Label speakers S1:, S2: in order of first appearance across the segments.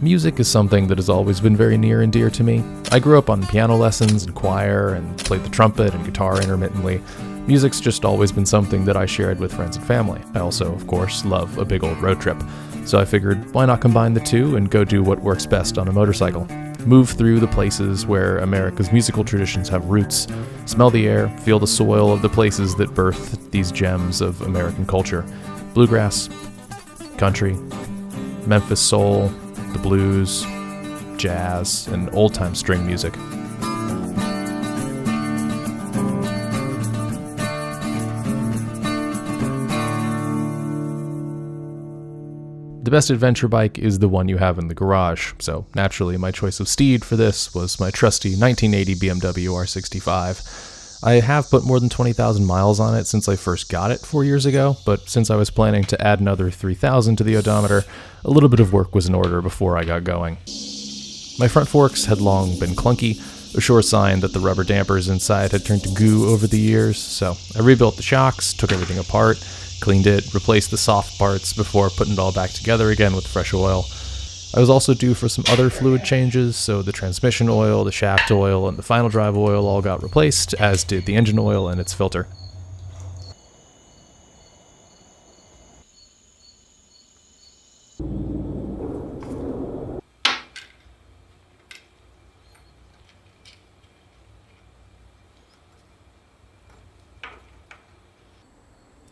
S1: Music is something that has always been very near and dear to me. I grew up on piano lessons and choir and played the trumpet and guitar intermittently. Music's just always been something that I shared with friends and family. I also, of course, love a big old road trip. So I figured, why not combine the two and go do what works best on a motorcycle? Move through the places where America's musical traditions have roots, smell the air, feel the soil of the places that birthed these gems of American culture. Bluegrass, country, Memphis soul, the blues, jazz, and old-time string music. The best adventure bike is the one you have in the garage, so naturally my choice of steed for this was my trusty 1980 BMW R65. I have put more than 20,000 miles on it since I first got it 4 years ago, but since I was planning to add another 3,000 to the odometer, a little bit of work was in order before I got going. My front forks had long been clunky, a sure sign that the rubber dampers inside had turned to goo over the years, so I rebuilt the shocks, took everything apart, cleaned it, replaced the soft parts before putting it all back together again with fresh oil. I was also due for some other fluid changes, so the transmission oil, the shaft oil, and the final drive oil all got replaced, as did the engine oil and its filter.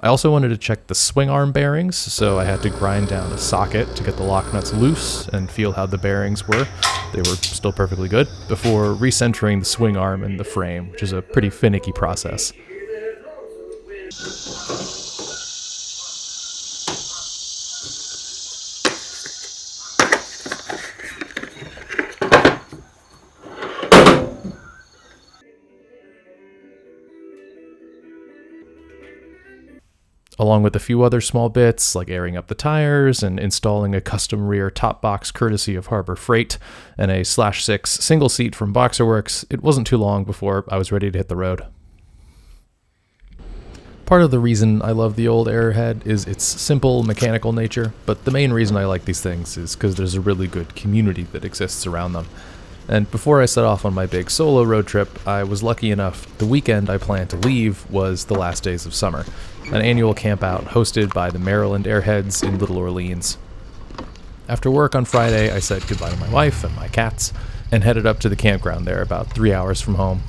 S1: I also wanted to check the swing arm bearings, so I had to grind down a socket to get the lock nuts loose and feel how the bearings were. They were still perfectly good, before recentering the swing arm in the frame, which is a pretty finicky process. Along with a few other small bits, like airing up the tires and installing a custom rear top box courtesy of Harbor Freight and a /6 single seat from Boxerworks, it wasn't too long before I was ready to hit the road. Part of the reason I love the old Airhead is its simple mechanical nature, but the main reason I like these things is because there's a really good community that exists around them. And before I set off on my big solo road trip, I was lucky enough the weekend I planned to leave was the last days of summer, an annual campout hosted by the Maryland Airheads in Little Orleans. After work on Friday, I said goodbye to my wife and my cats, and headed up to the campground there about 3 hours from home.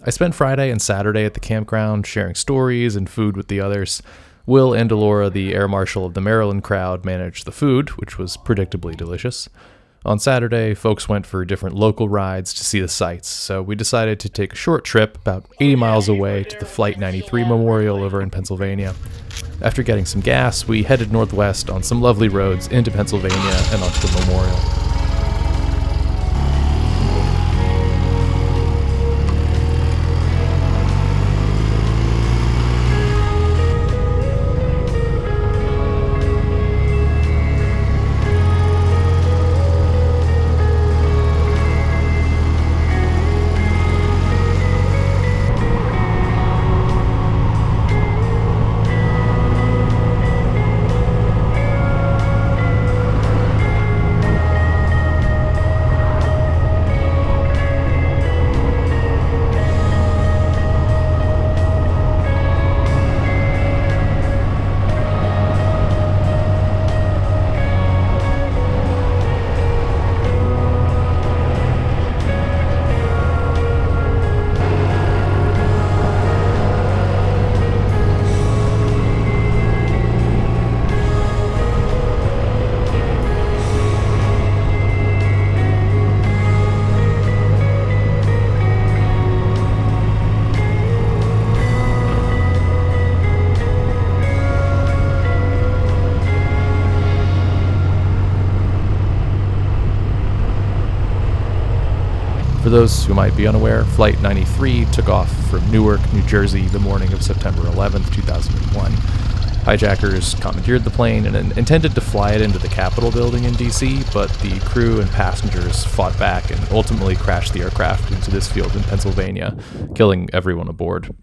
S1: I spent Friday and Saturday at the campground sharing stories and food with the others. Will and Delora, the air marshal of the Maryland crowd, managed the food, which was predictably delicious. On Saturday, folks went for different local rides to see the sights, so we decided to take a short trip about 80 miles away to the Flight 93 Memorial over in Pennsylvania. After getting some gas, we headed northwest on some lovely roads into Pennsylvania and onto the memorial. For those who might be unaware, Flight 93 took off from Newark, New Jersey, the morning of September 11th, 2001. Hijackers commandeered the plane and intended to fly it into the Capitol building in D.C., but the crew and passengers fought back and ultimately crashed the aircraft into this field in Pennsylvania, killing everyone aboard.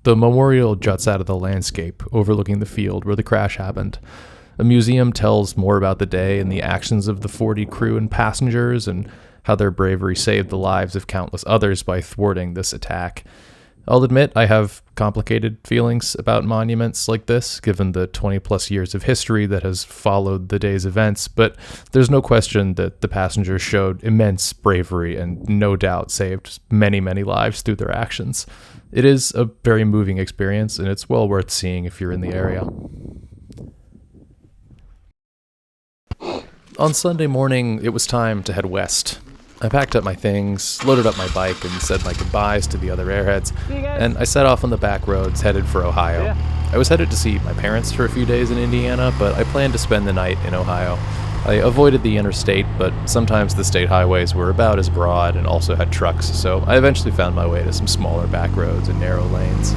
S1: The memorial juts out of the landscape, overlooking the field where the crash happened. A museum tells more about the day and the actions of the 40 crew and passengers, and how their bravery saved the lives of countless others by thwarting this attack. I'll admit I have complicated feelings about monuments like this, given the 20-plus years of history that has followed the day's events, but there's no question that the passengers showed immense bravery and no doubt saved many, many lives through their actions. It is a very moving experience, and it's well worth seeing if you're in the area. On Sunday morning, it was time to head west. I packed up my things, loaded up my bike, and said my goodbyes to the other Airheads, and I set off on the back roads headed for Ohio. Yeah. I was headed to see my parents for a few days in Indiana, but I planned to spend the night in Ohio. I avoided the interstate, but sometimes the state highways were about as broad and also had trucks, so I eventually found my way to some smaller back roads and narrow lanes.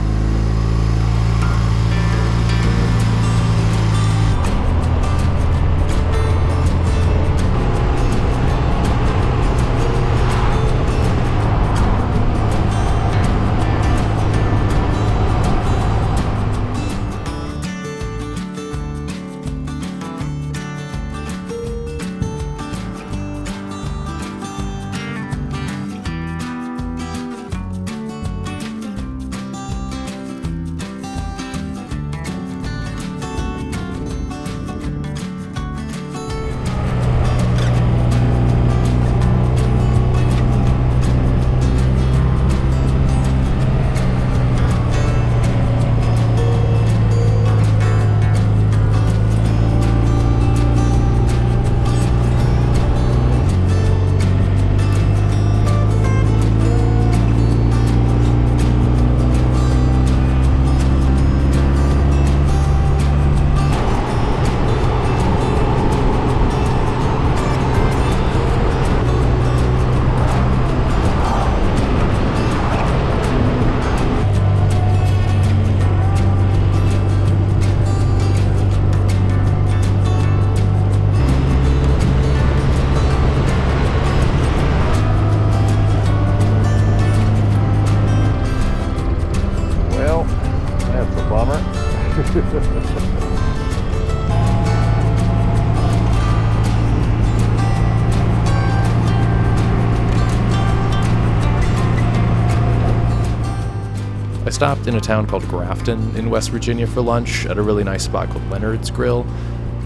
S1: I stopped in a town called Grafton in West Virginia for lunch at a really nice spot called Leonard's Grill.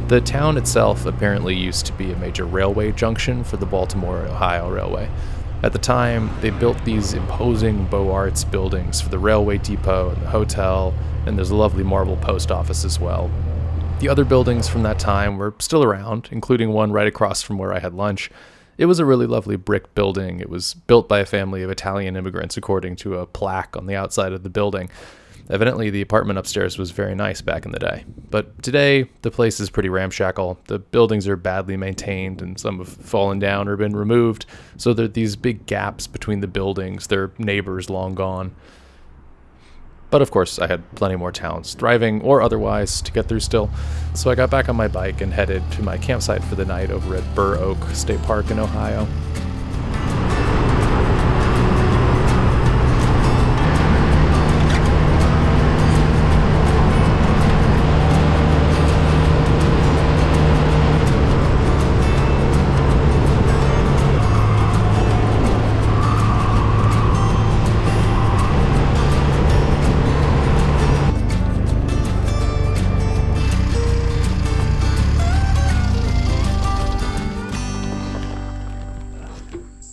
S1: The town itself apparently used to be a major railway junction for the Baltimore-Ohio Railway. At the time, they built these imposing Beaux Arts buildings for the railway depot and the hotel, and there's a lovely marble post office as well. The other buildings from that time were still around, including one right across from where I had lunch. It was a really lovely brick building. It was built by a family of Italian immigrants, according to a plaque on the outside of the building. Evidently, the apartment upstairs was very nice back in the day. But today, the place is pretty ramshackle. The buildings are badly maintained, and some have fallen down or been removed, so there are these big gaps between the buildings, their neighbors long gone. But of course, I had plenty more towns, thriving or otherwise, to get through still. So I got back on my bike and headed to my campsite for the night over at Burr Oak State Park in Ohio.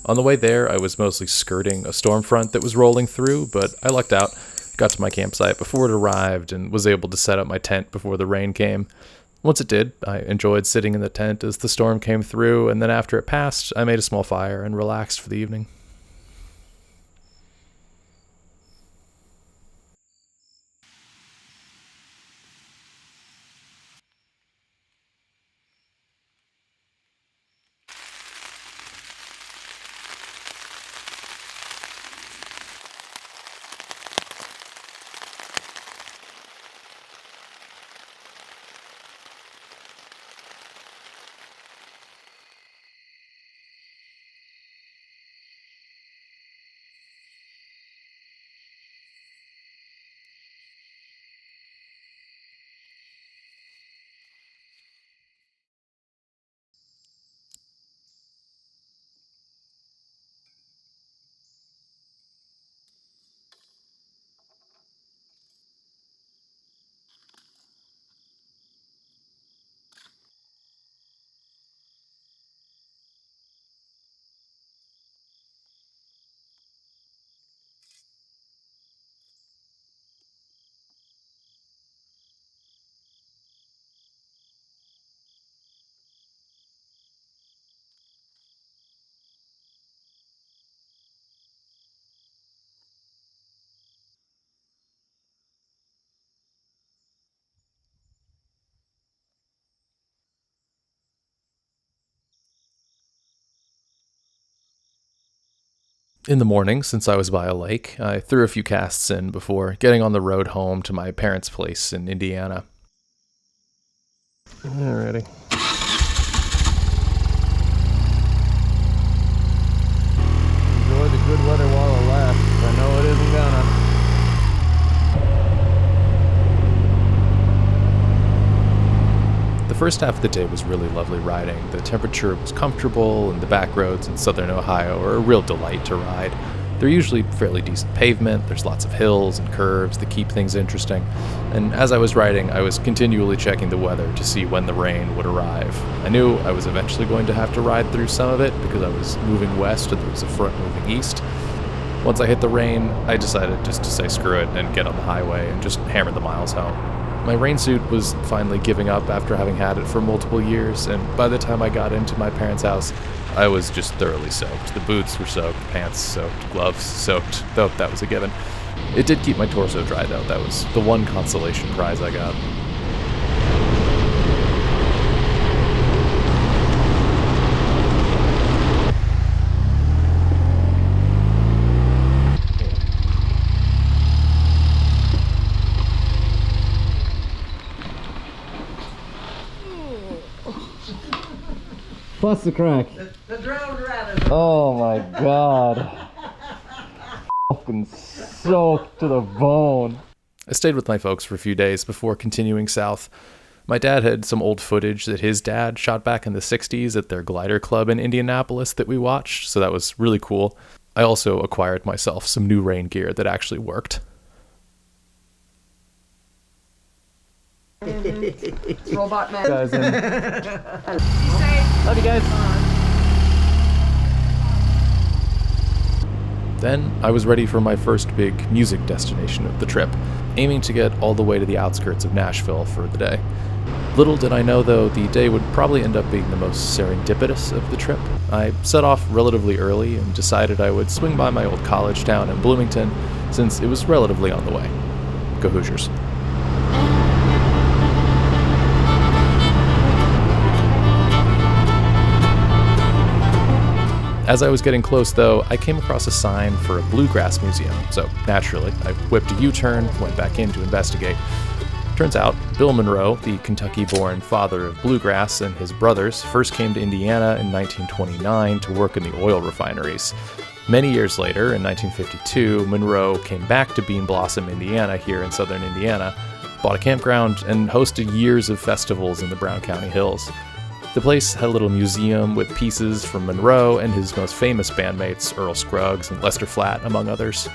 S1: On the way there, I was mostly skirting a storm front that was rolling through, but I lucked out, got to my campsite before it arrived, and was able to set up my tent before the rain came. Once it did, I enjoyed sitting in the tent as the storm came through, and then after it passed, I made a small fire and relaxed for the evening. In the morning, since I was by a lake, I threw a few casts in before getting on the road home to my parents' place in Indiana. Alrighty. Enjoy the good weather while it lasts. I know it isn't gonna. The first half of the day was really lovely riding. The temperature was comfortable, and the back roads in southern Ohio are a real delight to ride. They're usually fairly decent pavement, there's lots of hills and curves that keep things interesting, and as I was riding, I was continually checking the weather to see when the rain would arrive. I knew I was eventually going to have to ride through some of it because I was moving west and there was a front moving east. Once I hit the rain, I decided just to say screw it and get on the highway and just hammer the miles home. My rain suit was finally giving up after having had it for multiple years, and by the time I got into my parents' house, I was just thoroughly soaked. The boots were soaked, pants soaked, gloves soaked, though that was a given. It did keep my torso dry though, that was the one consolation prize I got.
S2: What's the crack?
S3: The drowned rabbit.
S2: Oh my god. Fucking soaked to the bone.
S1: I stayed with my folks for a few days before continuing south. My dad had some old footage that his dad shot back in the 60s at their glider club in Indianapolis that we watched, so that was really cool. I also acquired myself some new rain gear that actually worked.
S3: Robot man.
S2: Guys,
S3: Be safe.
S2: love you guys.
S1: Then I was ready for my first big music destination of the trip, aiming to get all the way to the outskirts of Nashville for the day. Little did I know, though, the day would probably end up being the most serendipitous of the trip. I set off relatively early and decided I would swing by my old college town in Bloomington, since it was relatively on the way. Go Hoosiers. As I was getting close, though, I came across a sign for a Bluegrass museum, so naturally, I whipped a U-turn, went back in to investigate. Turns out, Bill Monroe, the Kentucky-born father of Bluegrass, and his brothers first came to Indiana in 1929 to work in the oil refineries. Many years later, in 1952, Monroe came back to Bean Blossom, Indiana, here in southern Indiana, bought a campground, and hosted years of festivals in the Brown County Hills. The place had a little museum with pieces from Monroe and his most famous bandmates, Earl Scruggs and Lester Flatt, among others.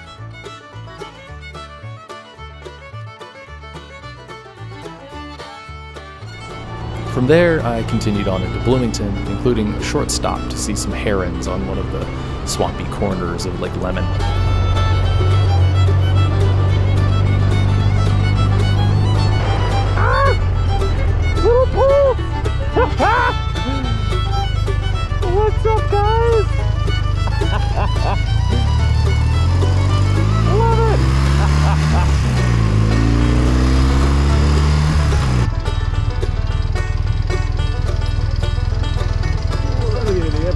S1: From there, I continued on into Bloomington, including a short stop to see some herons on one of the swampy corners of Lake Lemon.
S2: What's up, guys? Love it! What are you, idiot?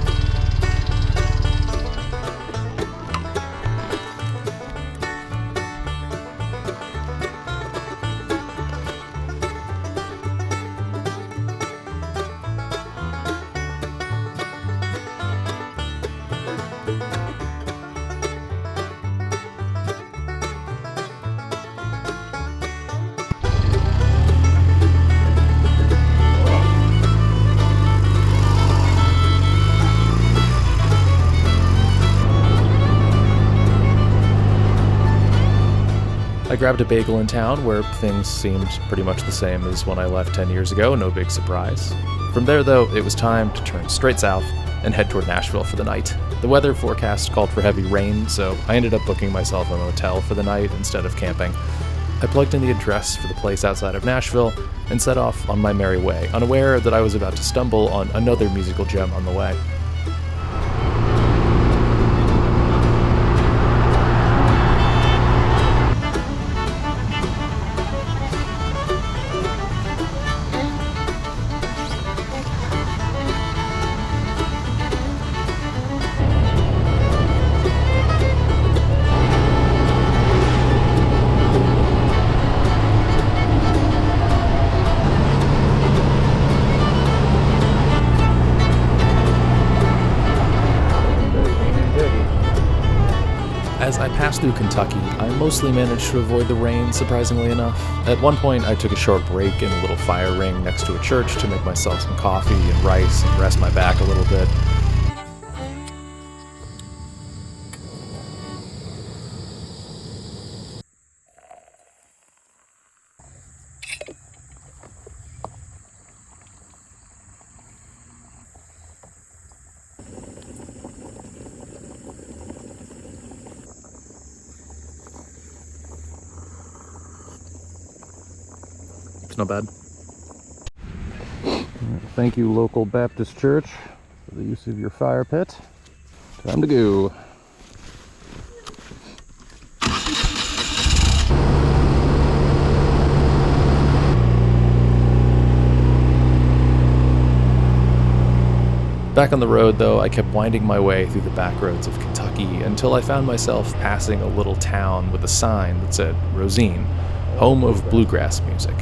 S1: I grabbed a bagel in town where things seemed pretty much the same as when I left 10 years ago, no big surprise. From there, though, it was time to turn straight south and head toward Nashville for the night. The weather forecast called for heavy rain, so I ended up booking myself a motel for the night instead of camping. I plugged in the address for the place outside of Nashville and set off on my merry way, unaware that I was about to stumble on another musical gem on the way. As I passed through Kentucky, I mostly managed to avoid the rain, surprisingly enough. At one point, I took a short break in a little fire ring next to a church to make myself some coffee and rice and rest my back a little bit. Not bad.
S2: Thank you, local Baptist church, for the use of your fire pit. Time to go.
S1: Back on the road, though, I kept winding my way through the back roads of Kentucky until I found myself passing a little town with a sign that said Rosine, home of bluegrass music.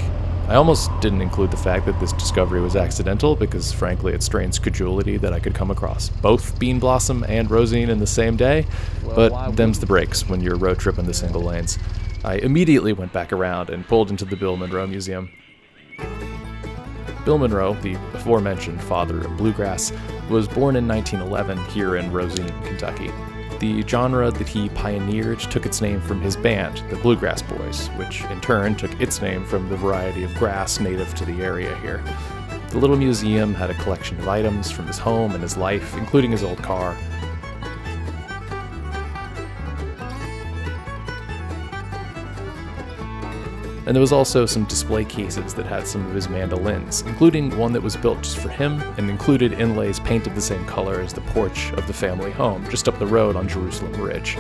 S1: I almost didn't include the fact that this discovery was accidental because, frankly, it strains credulity that I could come across both Bean Blossom and Rosine in the same day, but them's the breaks when you're road tripping the single lanes. I immediately went back around and pulled into the Bill Monroe Museum. Bill Monroe, the aforementioned father of bluegrass, was born in 1911 here in Rosine, Kentucky. The genre that he pioneered took its name from his band, the Bluegrass Boys, which in turn took its name from the variety of grass native to the area here. The little museum had a collection of items from his home and his life, including his old car. And there was also some display cases that had some of his mandolins, including one that was built just for him and included inlays painted the same color as the porch of the family home just up the road on Jerusalem Ridge.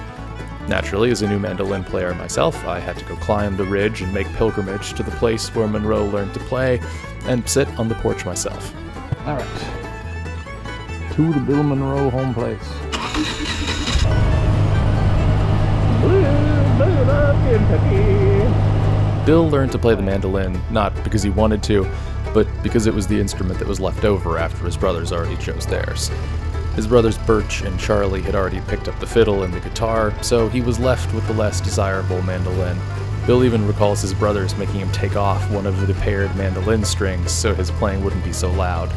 S1: Naturally, as a new mandolin player myself, I had to go climb the ridge and make pilgrimage to the place where Monroe learned to play and sit on the porch myself.
S2: All right, to the Bill Monroe home place.
S1: Bill learned to play the mandolin not because he wanted to, but because it was the instrument that was left over after his brothers already chose theirs. His brothers Birch and Charlie had already picked up the fiddle and the guitar, so he was left with the less desirable mandolin. Bill even recalls his brothers making him take off one of the paired mandolin strings so his playing wouldn't be so loud.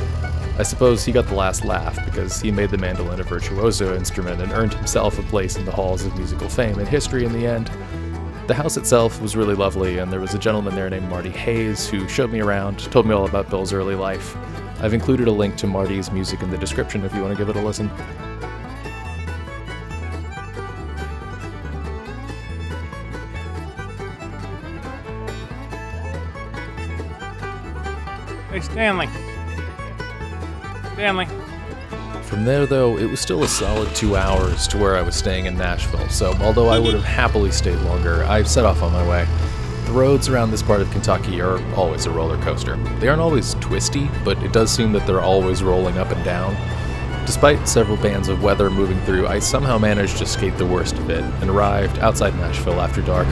S1: I suppose he got the last laugh because he made the mandolin a virtuoso instrument and earned himself a place in the halls of musical fame and history in the end. The house itself was really lovely, and there was a gentleman there named Marty Hayes who showed me around, told me all about Bill's early life. I've included a link to Marty's music in the description if you want to give it a listen.
S4: Hey, Stanley.
S1: From there, though, it was still a solid 2 hours to where I was staying in Nashville, so although I would have happily stayed longer, I set off on my way. The roads around this part of Kentucky are always a roller coaster. They aren't always twisty, but it does seem that they're always rolling up and down. Despite several bands of weather moving through, I somehow managed to skate the worst of it and arrived outside Nashville after dark.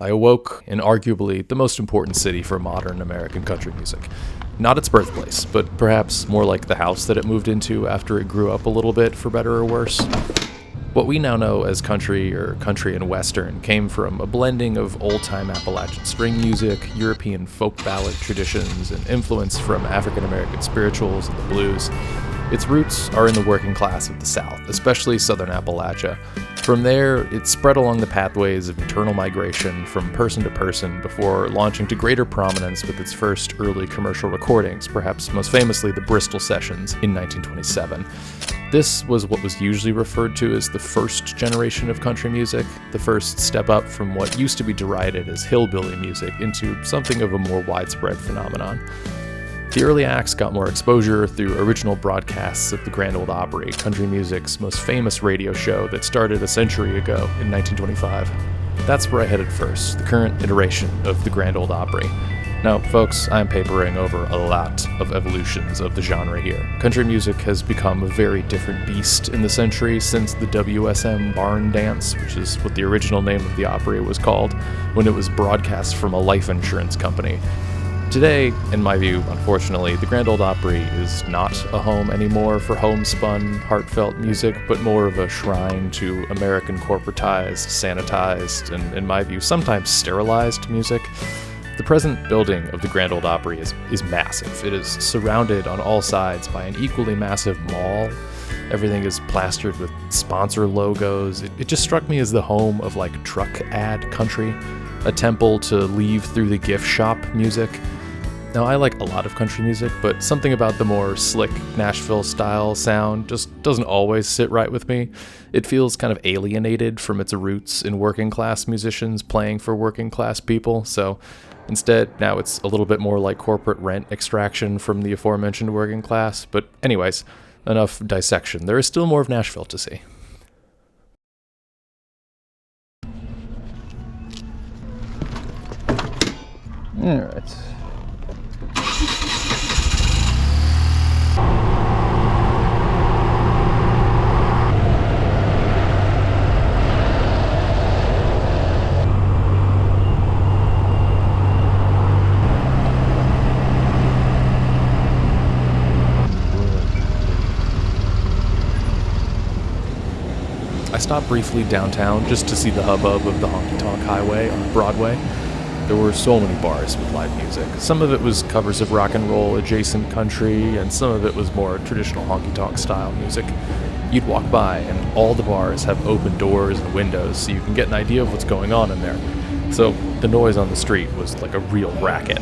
S1: I awoke in arguably the most important city for modern American country music. Not its birthplace, but perhaps more like the house that it moved into after it grew up a little bit, for better or worse. What we now know as country or country and western came from a blending of old-time Appalachian string music, European folk ballad traditions, and influence from African-American spirituals and the blues. Its roots are in the working class of the South, especially southern Appalachia. From there, it spread along the pathways of internal migration from person to person before launching to greater prominence with its first early commercial recordings, perhaps most famously the Bristol Sessions in 1927. This was what was usually referred to as the first generation of country music, the first step up from what used to be derided as hillbilly music into something of a more widespread phenomenon. The early acts got more exposure through original broadcasts of the Grand Ole Opry, country music's most famous radio show that started a century ago in 1925. That's where I headed first, the current iteration of the Grand Ole Opry. Now, folks, I'm papering over a lot of evolutions of the genre here. Country music has become a very different beast in the century since the WSM Barn Dance, which is what the original name of the Opry was called, when it was broadcast from a life insurance company. Today, in my view, unfortunately, the Grand Ole Opry is not a home anymore for homespun, heartfelt music, but more of a shrine to American corporatized, sanitized, and, in my view, sometimes sterilized music. The present building of the Grand Ole Opry is massive. It is surrounded on all sides by an equally massive mall. Everything is plastered with sponsor logos. It just struck me as the home of like truck ad country, a temple to leave through the gift shop music. Now, I like a lot of country music, but something about the more slick Nashville-style sound just doesn't always sit right with me. It feels kind of alienated from its roots in working-class musicians playing for working-class people, so instead, now it's a little bit more like corporate rent extraction from the aforementioned working class. But anyways, enough dissection. There is still more of Nashville to see.
S2: All right.
S1: I stopped briefly downtown just to see the hubbub of the honky-tonk highway on Broadway. There were so many bars with live music. Some of it was covers of rock and roll adjacent country, and some of it was more traditional honky-tonk style music. You'd walk by, and all the bars have open doors and windows, so you can get an idea of what's going on in there. So the noise on the street was like a real racket.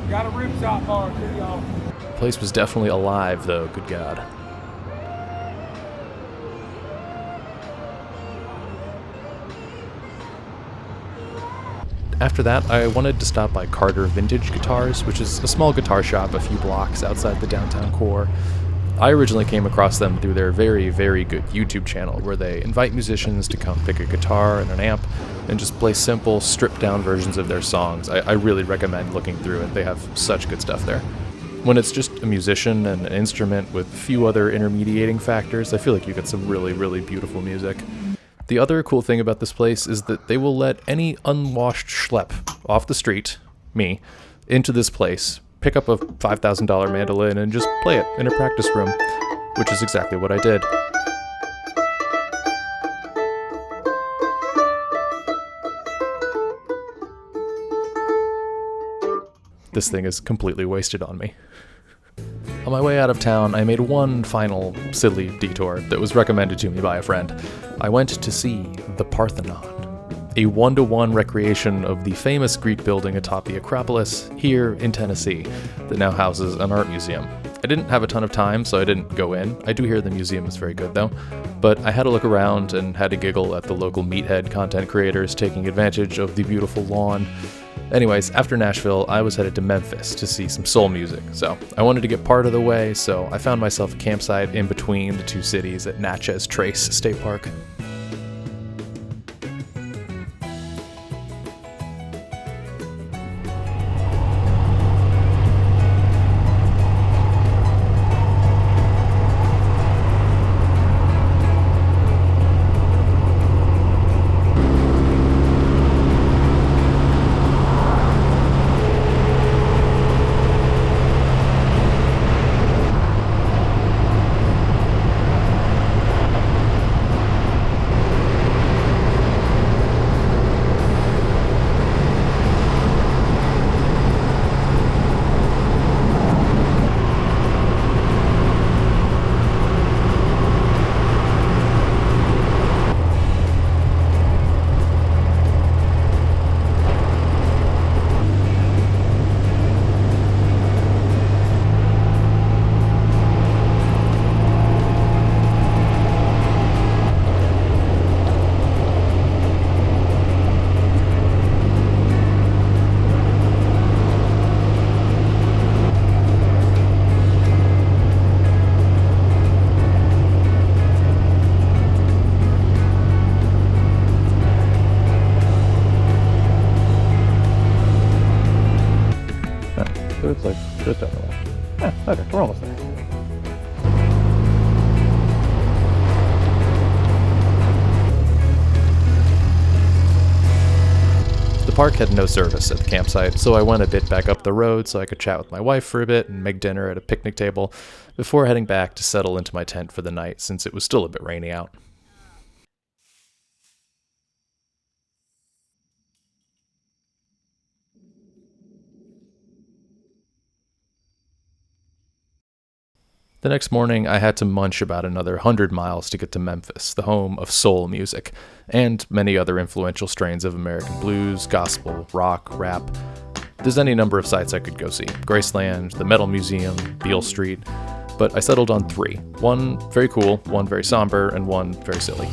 S4: Got a rooftop bar too, y'all.
S1: The place was definitely alive, though, good God. After that, I wanted to stop by Carter Vintage Guitars, which is a small guitar shop a few blocks outside the downtown core. I originally came across them through their very, very good YouTube channel, where they invite musicians to come pick a guitar and an amp and just play simple, stripped-down versions of their songs. I really recommend looking through it. They have such good stuff there. When it's just a musician and an instrument with a few other intermediating factors, I feel like you get some really, really beautiful music. The other cool thing about this place is that they will let any unwashed schlep off the street, me, into this place, pick up a $5,000 mandolin and just play it in a practice room, which is exactly what I did. This thing is completely wasted on me. On my way out of town, I made one final silly detour that was recommended to me by a friend. I went to see the Parthenon, a one-to-one recreation of the famous Greek building atop the Acropolis here in Tennessee that now houses an art museum. I didn't have a ton of time, so I didn't go in. I do hear the museum is very good, though. But I had a look around and had a giggle at the local meathead content creators taking advantage of the beautiful lawn. Anyways, after Nashville, I was headed to Memphis to see some soul music, so I wanted to get part of the way, so I found myself a campsite in between the two cities at Natchez Trace State Park.
S2: So it's like just down the way. Okay, we're almost there.
S1: The park had no service at the campsite, so I went a bit back up the road so I could chat with my wife for a bit and make dinner at a picnic table before heading back to settle into my tent for the night since it was still a bit rainy out. The next morning, I had to munch about another 100 miles to get to Memphis, the home of soul music, and many other influential strains of American blues, gospel, rock, rap. There's any number of sites I could go see. Graceland, the Metal Museum, Beale Street, but I settled on 3. One very cool, one very somber, and one very silly.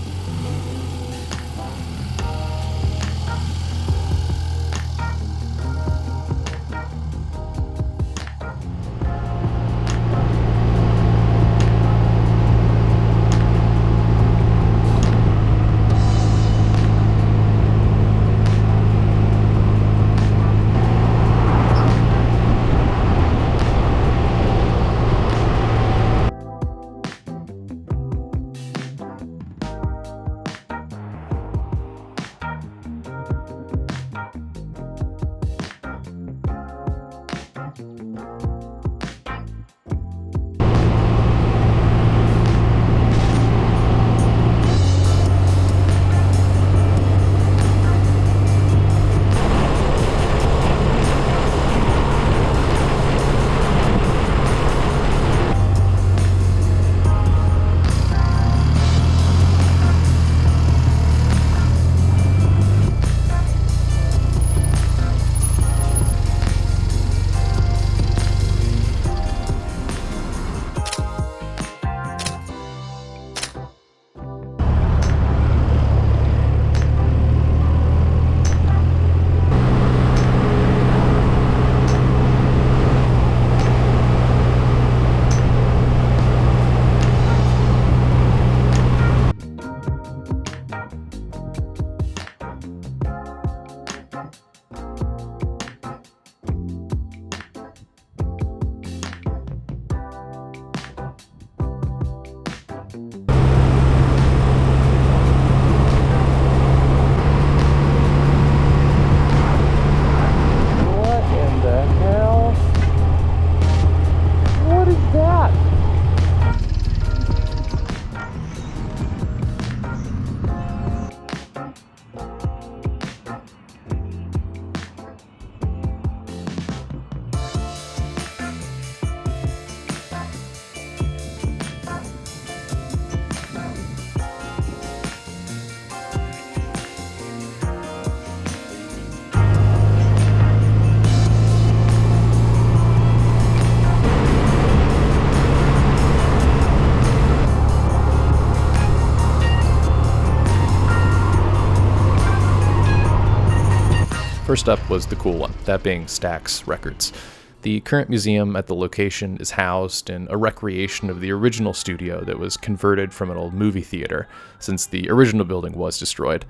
S1: First up was the cool one, that being Stax Records. The current museum at the location is housed in a recreation of the original studio that was converted from an old movie theater, since the original building was destroyed.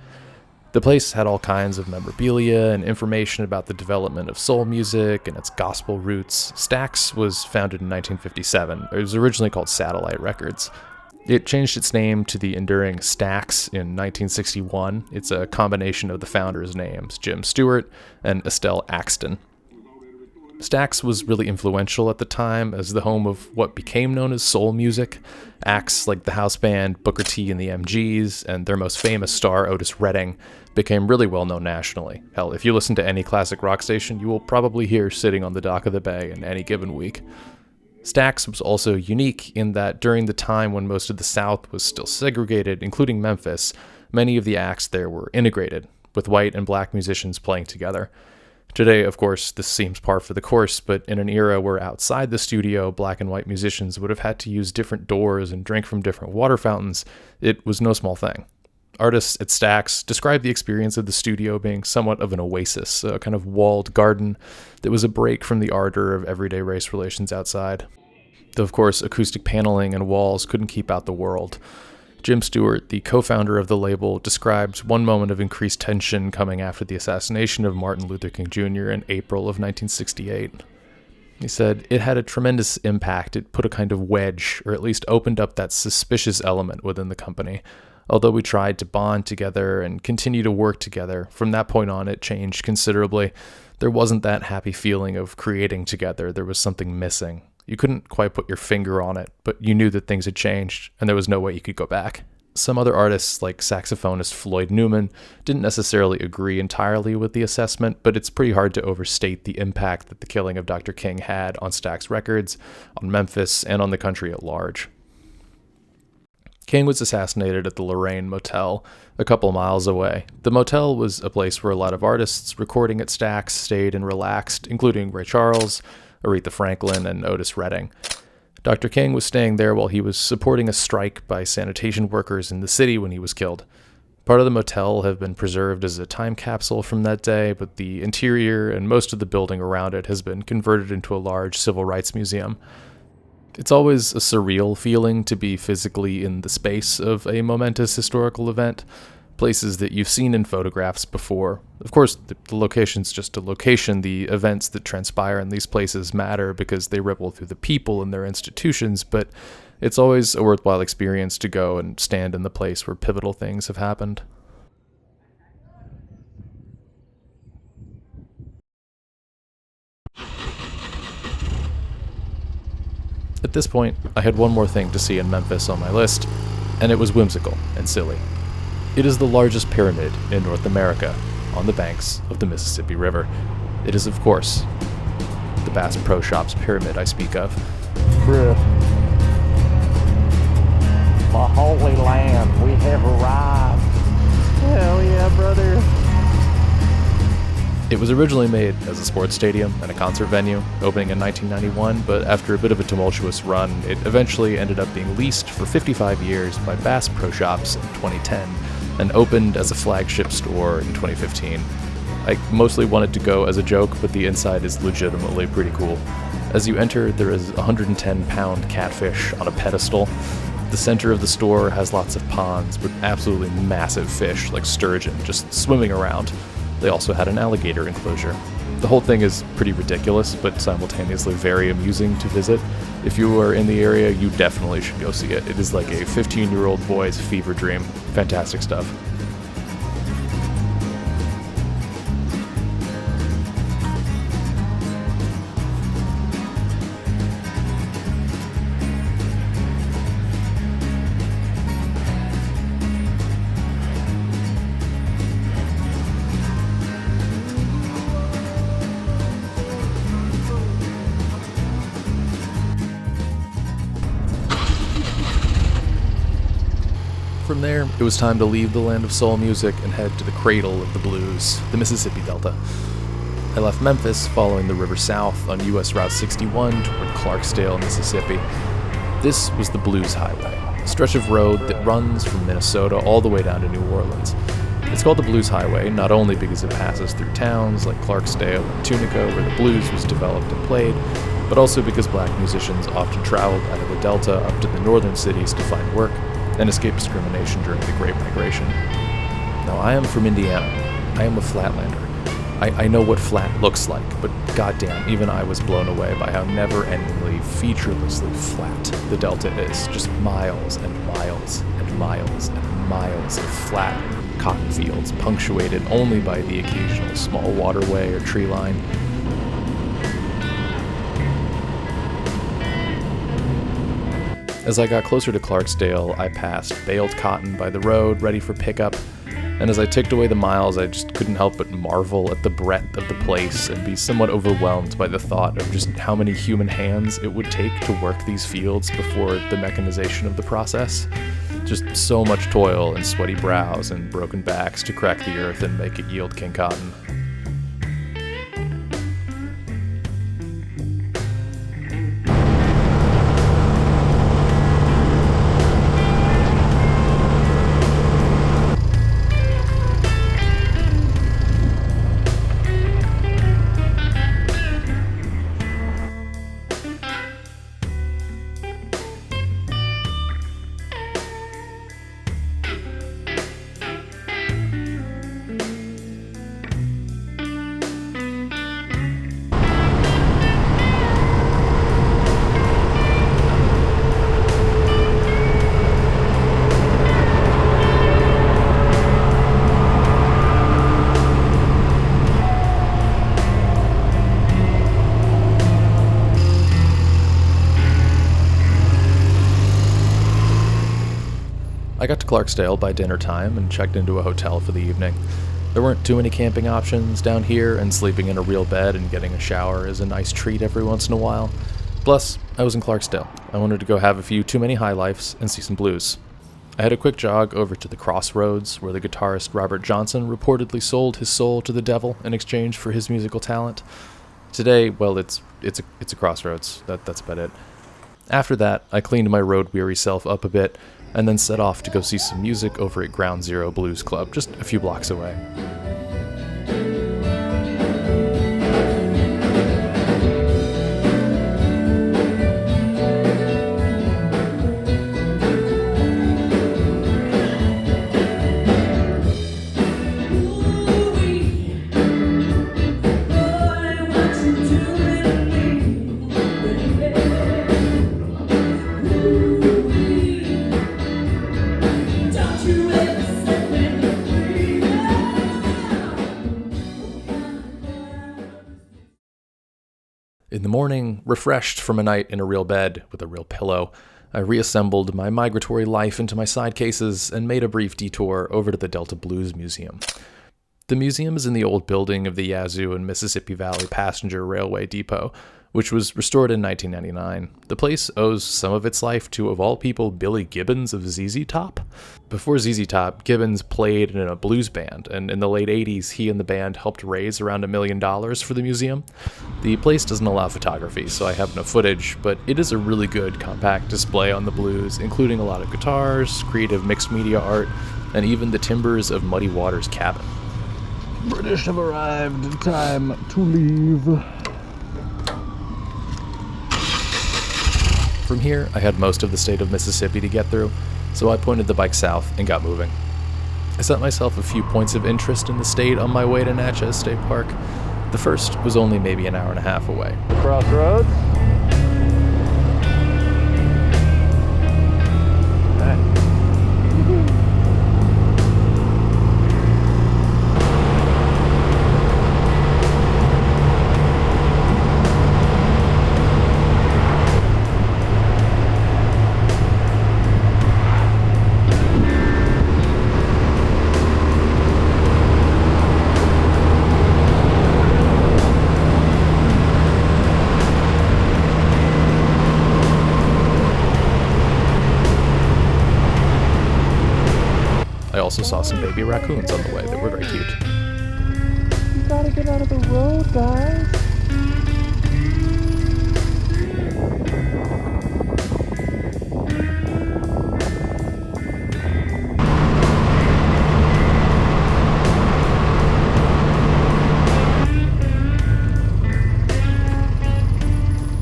S1: The place had all kinds of memorabilia and information about the development of soul music and its gospel roots. Stax was founded in 1957. It was originally called Satellite Records. It changed its name to the enduring Stax in 1961. It's a combination of the founders' names, Jim Stewart and Estelle Axton. Stax was really influential at the time as the home of what became known as soul music. Acts like the house band Booker T and the MGs, and their most famous star, Otis Redding, became really well known nationally. Hell, if you listen to any classic rock station, you will probably hear Sitting on the Dock of the Bay in any given week. Stax was also unique in that during the time when most of the South was still segregated, including Memphis, many of the acts there were integrated, with white and black musicians playing together. Today, of course, this seems par for the course, but in an era where outside the studio, black and white musicians would have had to use different doors and drink from different water fountains, it was no small thing. Artists at Stax described the experience of the studio being somewhat of an oasis, a kind of walled garden that was a break from the ardor of everyday race relations outside. Though, of course, acoustic paneling and walls couldn't keep out the world. Jim Stewart, the co-founder of the label, described one moment of increased tension coming after the assassination of Martin Luther King Jr. in April of 1968. He said, "It had a tremendous impact. It put a kind of wedge, or at least opened up that suspicious element within the company. Although we tried to bond together and continue to work together, from that point on it changed considerably. There wasn't that happy feeling of creating together. There was something missing. You couldn't quite put your finger on it, but you knew that things had changed, and there was no way you could go back." Some other artists, like saxophonist Floyd Newman, didn't necessarily agree entirely with the assessment, but it's pretty hard to overstate the impact that the killing of Dr. King had on Stax Records, on Memphis, and on the country at large. King was assassinated at the Lorraine Motel, a couple miles away. The motel was a place where a lot of artists recording at Stax stayed and relaxed, including Ray Charles, Aretha Franklin, and Otis Redding. Dr. King was staying there while he was supporting a strike by sanitation workers in the city when he was killed. Part of the motel have been preserved as a time capsule from that day, but the interior and most of the building around it has been converted into a large civil rights museum. It's always a surreal feeling to be physically in the space of a momentous historical event, places that you've seen in photographs before. Of course, the location's just a location. The events that transpire in these places matter because they ripple through the people and their institutions, but it's always a worthwhile experience to go and stand in the place where pivotal things have happened. At this point, I had one more thing to see in Memphis on my list, and it was whimsical and silly. It is the largest pyramid in North America, on the banks of the Mississippi River. It is, of course, the Bass Pro Shops pyramid I speak of.
S5: Bruh. The Holy Land, we have arrived. Hell yeah, brother.
S1: It was originally made as a sports stadium and a concert venue, opening in 1991, but after a bit of a tumultuous run, it eventually ended up being leased for 55 years by Bass Pro Shops in 2010, and opened as a flagship store in 2015. I mostly wanted to go as a joke, but the inside is legitimately pretty cool. As you enter, there is a 110-pound catfish on a pedestal. The center of the store has lots of ponds with absolutely massive fish like sturgeon just swimming around. They also had an alligator enclosure. The whole thing is pretty ridiculous, but simultaneously very amusing to visit. If you are in the area, you definitely should go see it. It is like a 15-year-old boy's fever dream. Fantastic stuff. From there, it was time to leave the land of soul music and head to the cradle of the blues, the Mississippi Delta. I left Memphis following the river south on US Route 61 toward Clarksdale, Mississippi. This was the Blues Highway, a stretch of road that runs from Minnesota all the way down to New Orleans. It's called the Blues Highway, not only because it passes through towns like Clarksdale and Tunica, where the blues was developed and played, but also because black musicians often traveled out of the Delta up to the northern cities to find work and escape discrimination during the Great Migration. Now, I am from Indiana. I am a flatlander. I know what flat looks like, but goddamn, even I was blown away by how never-endingly, featurelessly flat the Delta is. Just miles and miles and miles and miles of flat cotton fields, punctuated only by the occasional small waterway or tree line. As I got closer to Clarksdale, I passed baled cotton by the road, ready for pickup, and as I ticked away the miles, I just couldn't help but marvel at the breadth of the place and be somewhat overwhelmed by the thought of just how many human hands it would take to work these fields before the mechanization of the process. Just so much toil and sweaty brows and broken backs to crack the earth and make it yield king cotton. I got to Clarksdale by dinner time and checked into a hotel for the evening. There weren't too many camping options down here, and sleeping in a real bed and getting a shower is a nice treat every once in a while. Plus, I was in Clarksdale. I wanted to go have a few too many high lifes and see some blues. I had a quick jog over to the Crossroads, where the guitarist Robert Johnson reportedly sold his soul to the devil in exchange for his musical talent. Today, well, it's a crossroads. That's about it. After that, I cleaned my road-weary self up a bit, and then set off to go see some music over at Ground Zero Blues Club, just a few blocks away. In the morning, refreshed from a night in a real bed with a real pillow, I reassembled my migratory life into my side cases and made a brief detour over to the Delta Blues Museum. The museum is in the old building of the Yazoo and Mississippi Valley Passenger Railway Depot, which was restored in 1999. The place owes some of its life to, of all people, Billy Gibbons of ZZ Top. Before ZZ Top, Gibbons played in a blues band, and in the late 80s, he and the band helped raise around $1 million for the museum. The place doesn't allow photography, so I have no footage, but it is a really good compact display on the blues, including a lot of guitars, creative mixed media art, and even the timbers of Muddy Waters' cabin.
S2: British have arrived. Time to leave.
S1: From here, I had most of the state of Mississippi to get through, so I pointed the bike south and got moving. I set myself a few points of interest in the state on my way to Natchez State Park. The first was only maybe an hour and a half away.
S5: Crossroads.
S1: I also saw some baby raccoons on the way that were very cute.
S5: You gotta get out of the road, guys.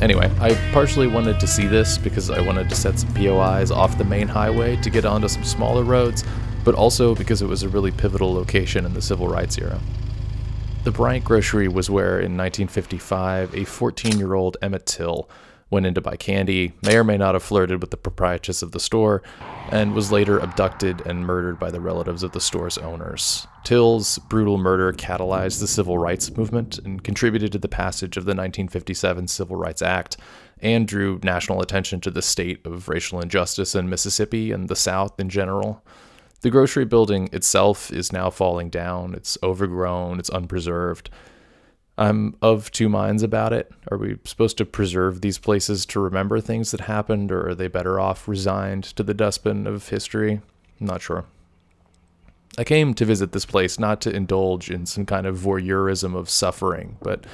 S1: Anyway, I partially wanted to see this because I wanted to set some POIs off the main highway to get onto some smaller roads, but also because it was a really pivotal location in the civil rights era. The Bryant Grocery was where, in 1955, a 14-year-old Emmett Till went in to buy candy, may or may not have flirted with the proprietress of the store, and was later abducted and murdered by the relatives of the store's owners. Till's brutal murder catalyzed the civil rights movement and contributed to the passage of the 1957 Civil Rights Act, and drew national attention to the state of racial injustice in Mississippi and the South in general. The grocery building itself is now falling down. It's overgrown, it's unpreserved. I'm of two minds about it. Are we supposed to preserve these places to remember things that happened, or are they better off resigned to the dustbin of history? I'm not sure. I came to visit this place not to indulge in some kind of voyeurism of suffering, but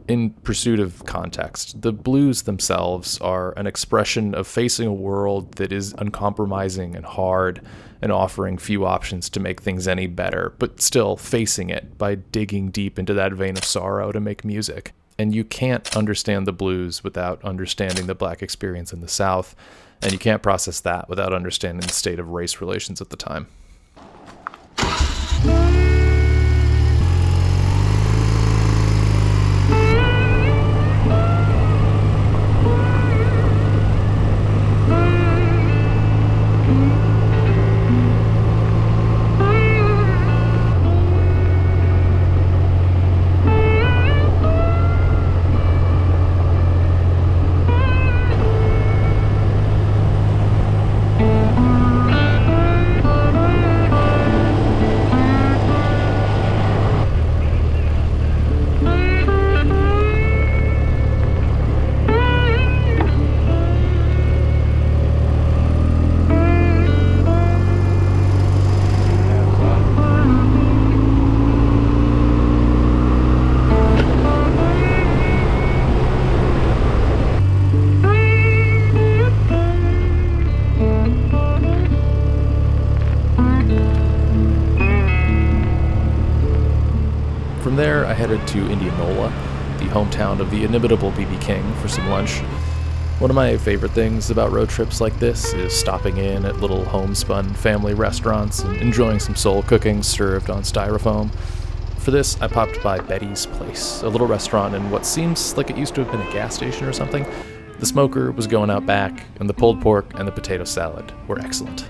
S1: in pursuit of context. The blues themselves are an expression of facing a world that is uncompromising and hard, and offering few options to make things any better, but still facing it by digging deep into that vein of sorrow to make music. And you can't understand the blues without understanding the Black experience in the South, and you can't process that without understanding the state of race relations at the time. From there, I headed to Indianola, the hometown of the inimitable B.B. King, for some lunch. One of my favorite things about road trips like this is stopping in at little homespun family restaurants and enjoying some soul cooking served on styrofoam. For this, I popped by Betty's Place, a little restaurant in what seems like it used to have been a gas station or something. The smoker was going out back, and the pulled pork and the potato salad were excellent.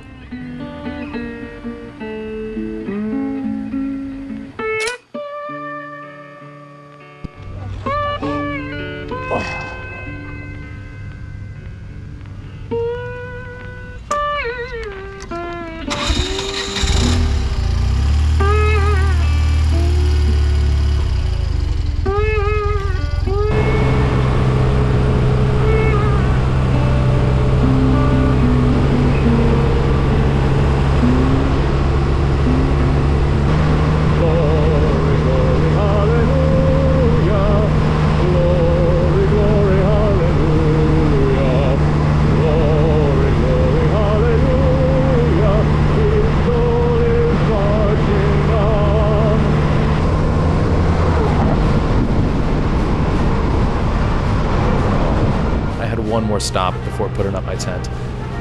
S1: One more stop before putting up my tent,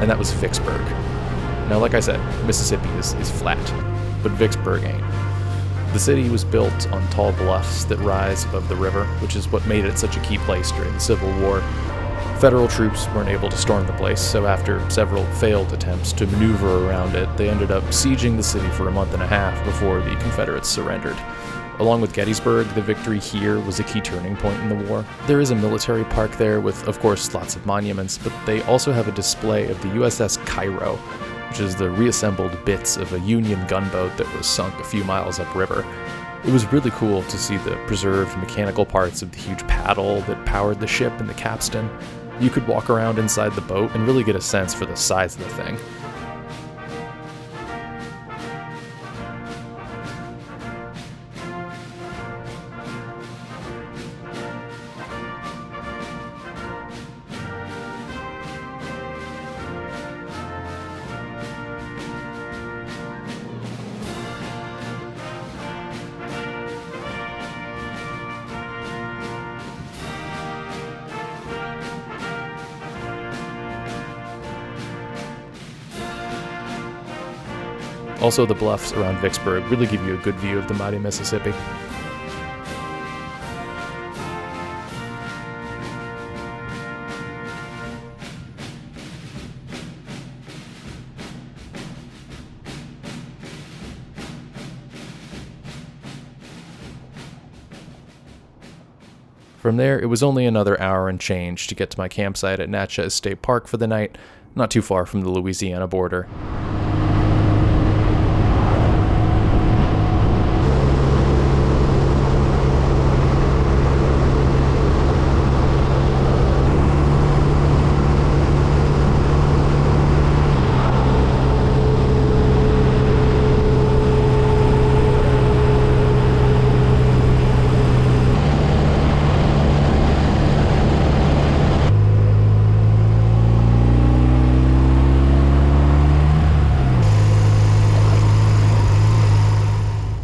S1: and that was Vicksburg. Now, like I said, Mississippi is flat, but Vicksburg ain't. The city was built on tall bluffs that rise above the river, which is what made it such a key place during the Civil War. Federal troops weren't able to storm the place, so after several failed attempts to maneuver around it, they ended up sieging the city for a month and a half before the Confederates surrendered. Along with Gettysburg, the victory here was a key turning point in the war. There is a military park there with, of course, lots of monuments, but they also have a display of the USS Cairo, which is the reassembled bits of a Union gunboat that was sunk a few miles upriver. It was really cool to see the preserved mechanical parts of the huge paddle that powered the ship and the capstan. You could walk around inside the boat and really get a sense for the size of the thing. Also, the bluffs around Vicksburg really give you a good view of the mighty Mississippi. From there, it was only another hour and change to get to my campsite at Natchez State Park for the night, not too far from the Louisiana border.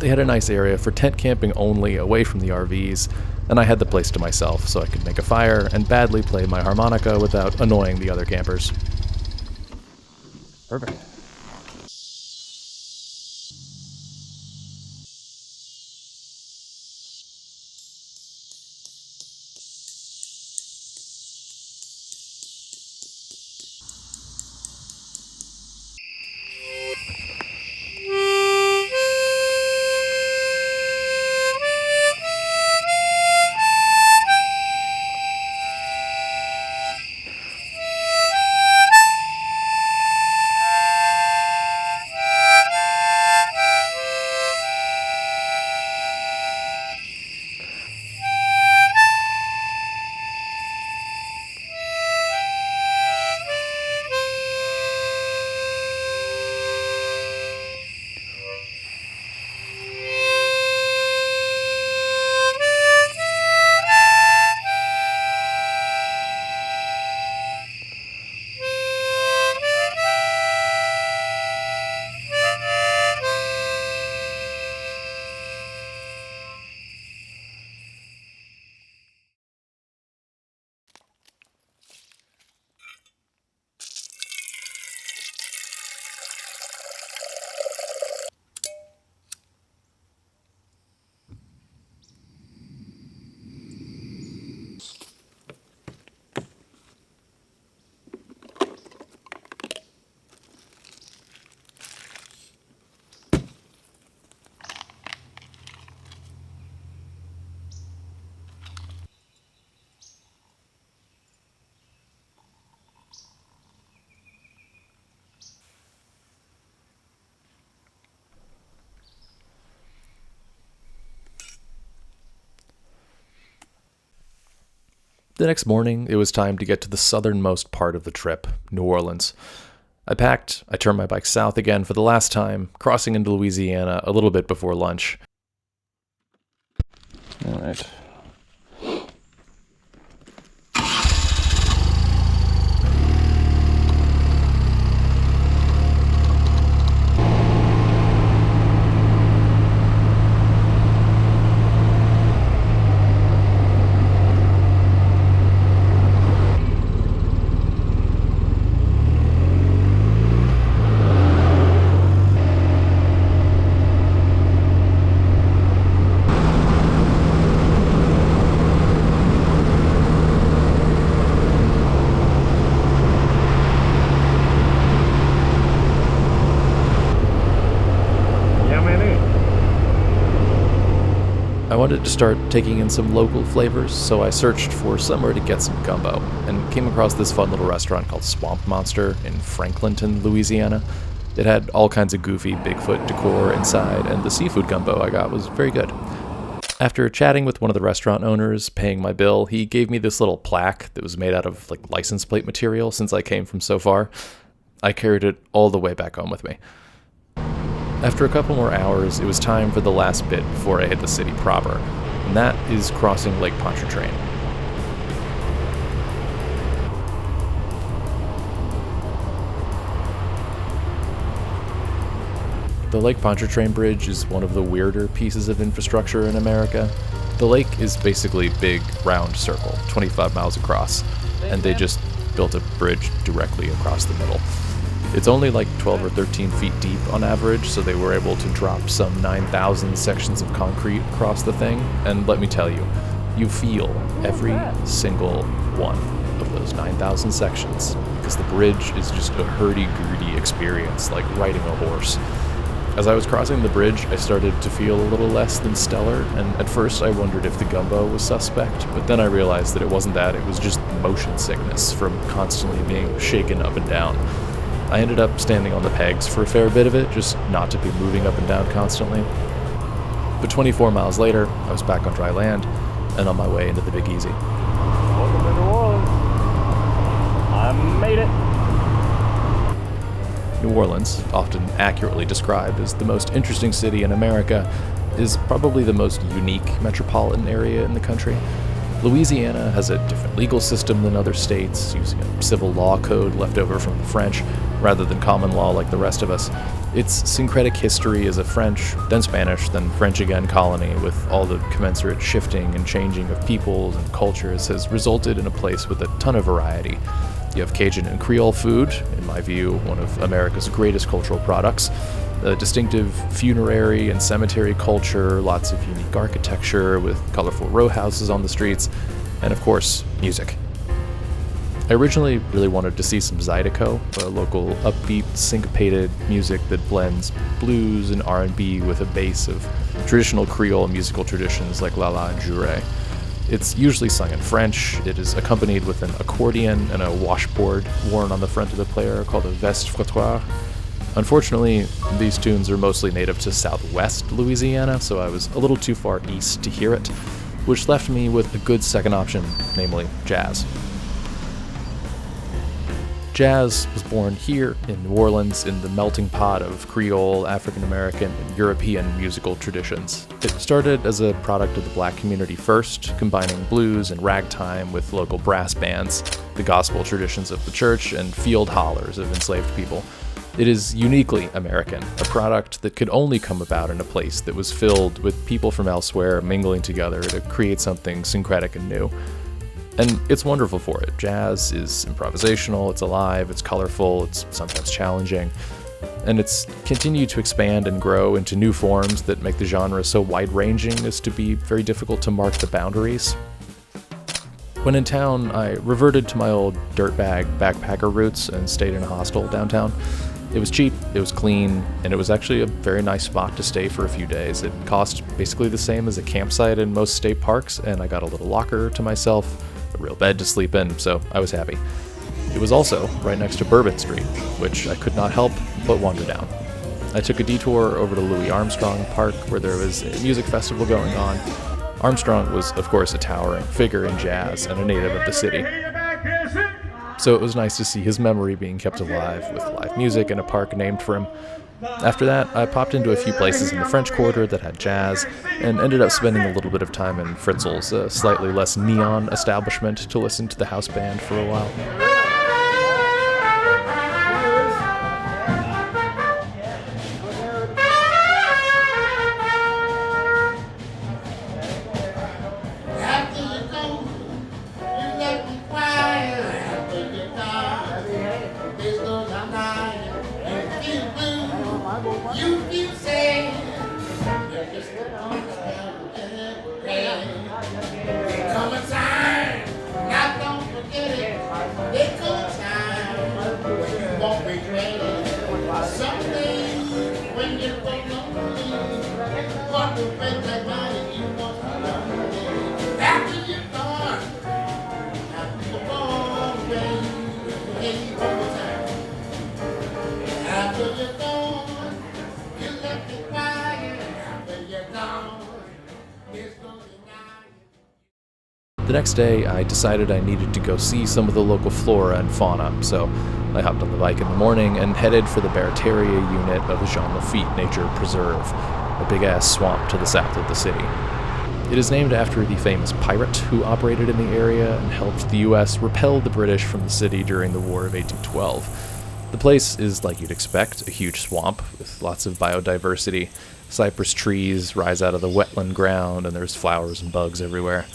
S1: They had a nice area for tent camping only, away from the RVs, and I had the place to myself so I could make a fire and badly play my harmonica without annoying the other campers.
S2: Perfect.
S1: The next morning, it was time to get to the southernmost part of the trip, New Orleans. I packed, I turned my bike south again for the last time, crossing into Louisiana a little bit before lunch.
S2: All right. I wanted to start taking in some local flavors, so I searched for somewhere to get some gumbo, and came across this fun little restaurant called Swamp Monster in Franklinton, Louisiana. It had all kinds of goofy Bigfoot decor inside, and the seafood gumbo I got was very good. After chatting with one of the restaurant owners, paying my bill, he gave me this little plaque that was made out of license plate material since I came from so far. I carried it all the way back home with me. After a couple more hours, it was time for the last bit before I hit the city proper, and that is crossing Lake Pontchartrain. The Lake Pontchartrain Bridge is one of the weirder pieces of infrastructure in America. The lake is basically a big, round circle, 25 miles across, and they just built a bridge directly across the middle. It's only like 12 or 13 feet deep on average, so they were able to drop some 9,000 sections of concrete across the thing, and let me tell you, you feel every single one of those 9,000 sections, because the bridge is just a hurdy-gurdy experience, like riding a horse. As I was crossing the bridge, I started to feel a little less than stellar, and at first I wondered if the gumbo was suspect, but then I realized that it wasn't that, it was just motion sickness from constantly being shaken up and down. I ended up standing on the pegs for a fair bit of it, just not to be moving up and down constantly. But 24 miles later, I was back on dry land, and on my way into the Big Easy.
S5: Welcome to New Orleans. I made it.
S2: New Orleans, often accurately described as the most interesting city in America, is probably the most unique metropolitan area in the country. Louisiana has a different legal system than other states, using a civil law code left over from the French, rather than common law like the rest of us. Its syncretic history is a French, then Spanish, then French again colony, with all the commensurate shifting and changing of peoples and cultures, has resulted in a place with a ton of variety. You have Cajun and Creole food, in my view, one of America's greatest cultural products, a distinctive funerary and cemetery culture, lots of unique architecture with colorful row houses on the streets, and of course, music. I originally really wanted to see some Zydeco, a local upbeat, syncopated music that blends blues and R&B with a base of traditional Creole musical traditions like la la and jure. It's usually sung in French. It is accompanied with an accordion and a washboard worn on the front of the player called a veste frottoir. Unfortunately, these tunes are mostly native to southwest Louisiana, so I was a little too far east to hear it, which left me with a good second option, namely jazz. Jazz was born here in New Orleans in the melting pot of Creole, African American, and European musical traditions. It started as a product of the black community first, combining blues and ragtime with local brass bands, the gospel traditions of the church, and field hollers of enslaved people. It is uniquely American, a product that could only come about in a place that was filled with people from elsewhere mingling together to create something syncretic and new. And it's wonderful for it. Jazz is improvisational, it's alive, it's colorful, it's sometimes challenging, and it's continued to expand and grow into new forms that make the genre so wide-ranging as to be very difficult to mark the boundaries. When in town, I reverted to my old dirtbag backpacker roots and stayed in a hostel downtown. It was cheap, it was clean, and it was actually a very nice spot to stay for a few days. It cost basically the same as a campsite in most state parks, and I got a little locker to myself, a real bed to sleep in, so I was happy. It was also right next to Bourbon Street, which I could not help but wander down. I took a detour over to Louis Armstrong Park, where there was a music festival going on. Armstrong was, of course, a towering figure in jazz and a native of the city. So it was nice to see his memory being kept alive with live music and a park named for him. After that, I popped into a few places in the French Quarter that had jazz, and ended up spending a little bit of time in Fritzl's, a slightly less neon establishment, to listen to the house band for a while. The next day, I decided I needed to go see some of the local flora and fauna, so I hopped on the bike in the morning and headed for the Barataria unit of the Jean Lafitte Nature Preserve, a big-ass swamp to the south of the city. It is named after the famous pirate who operated in the area and helped the U.S. repel the British from the city during the War of 1812. The place is like you'd expect, a huge swamp with lots of biodiversity. Cypress trees rise out of the wetland ground, and there's flowers and bugs everywhere.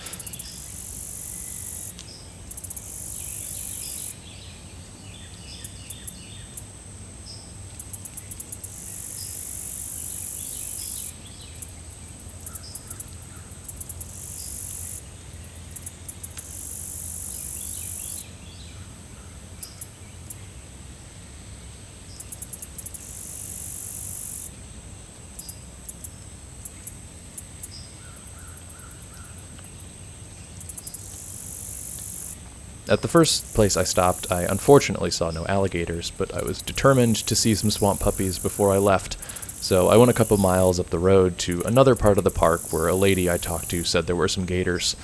S2: At the first place I stopped, I unfortunately saw no alligators, but I was determined to see some swamp puppies before I left, so I went a couple miles up the road to another part of the park where a lady I talked to said there were some gators.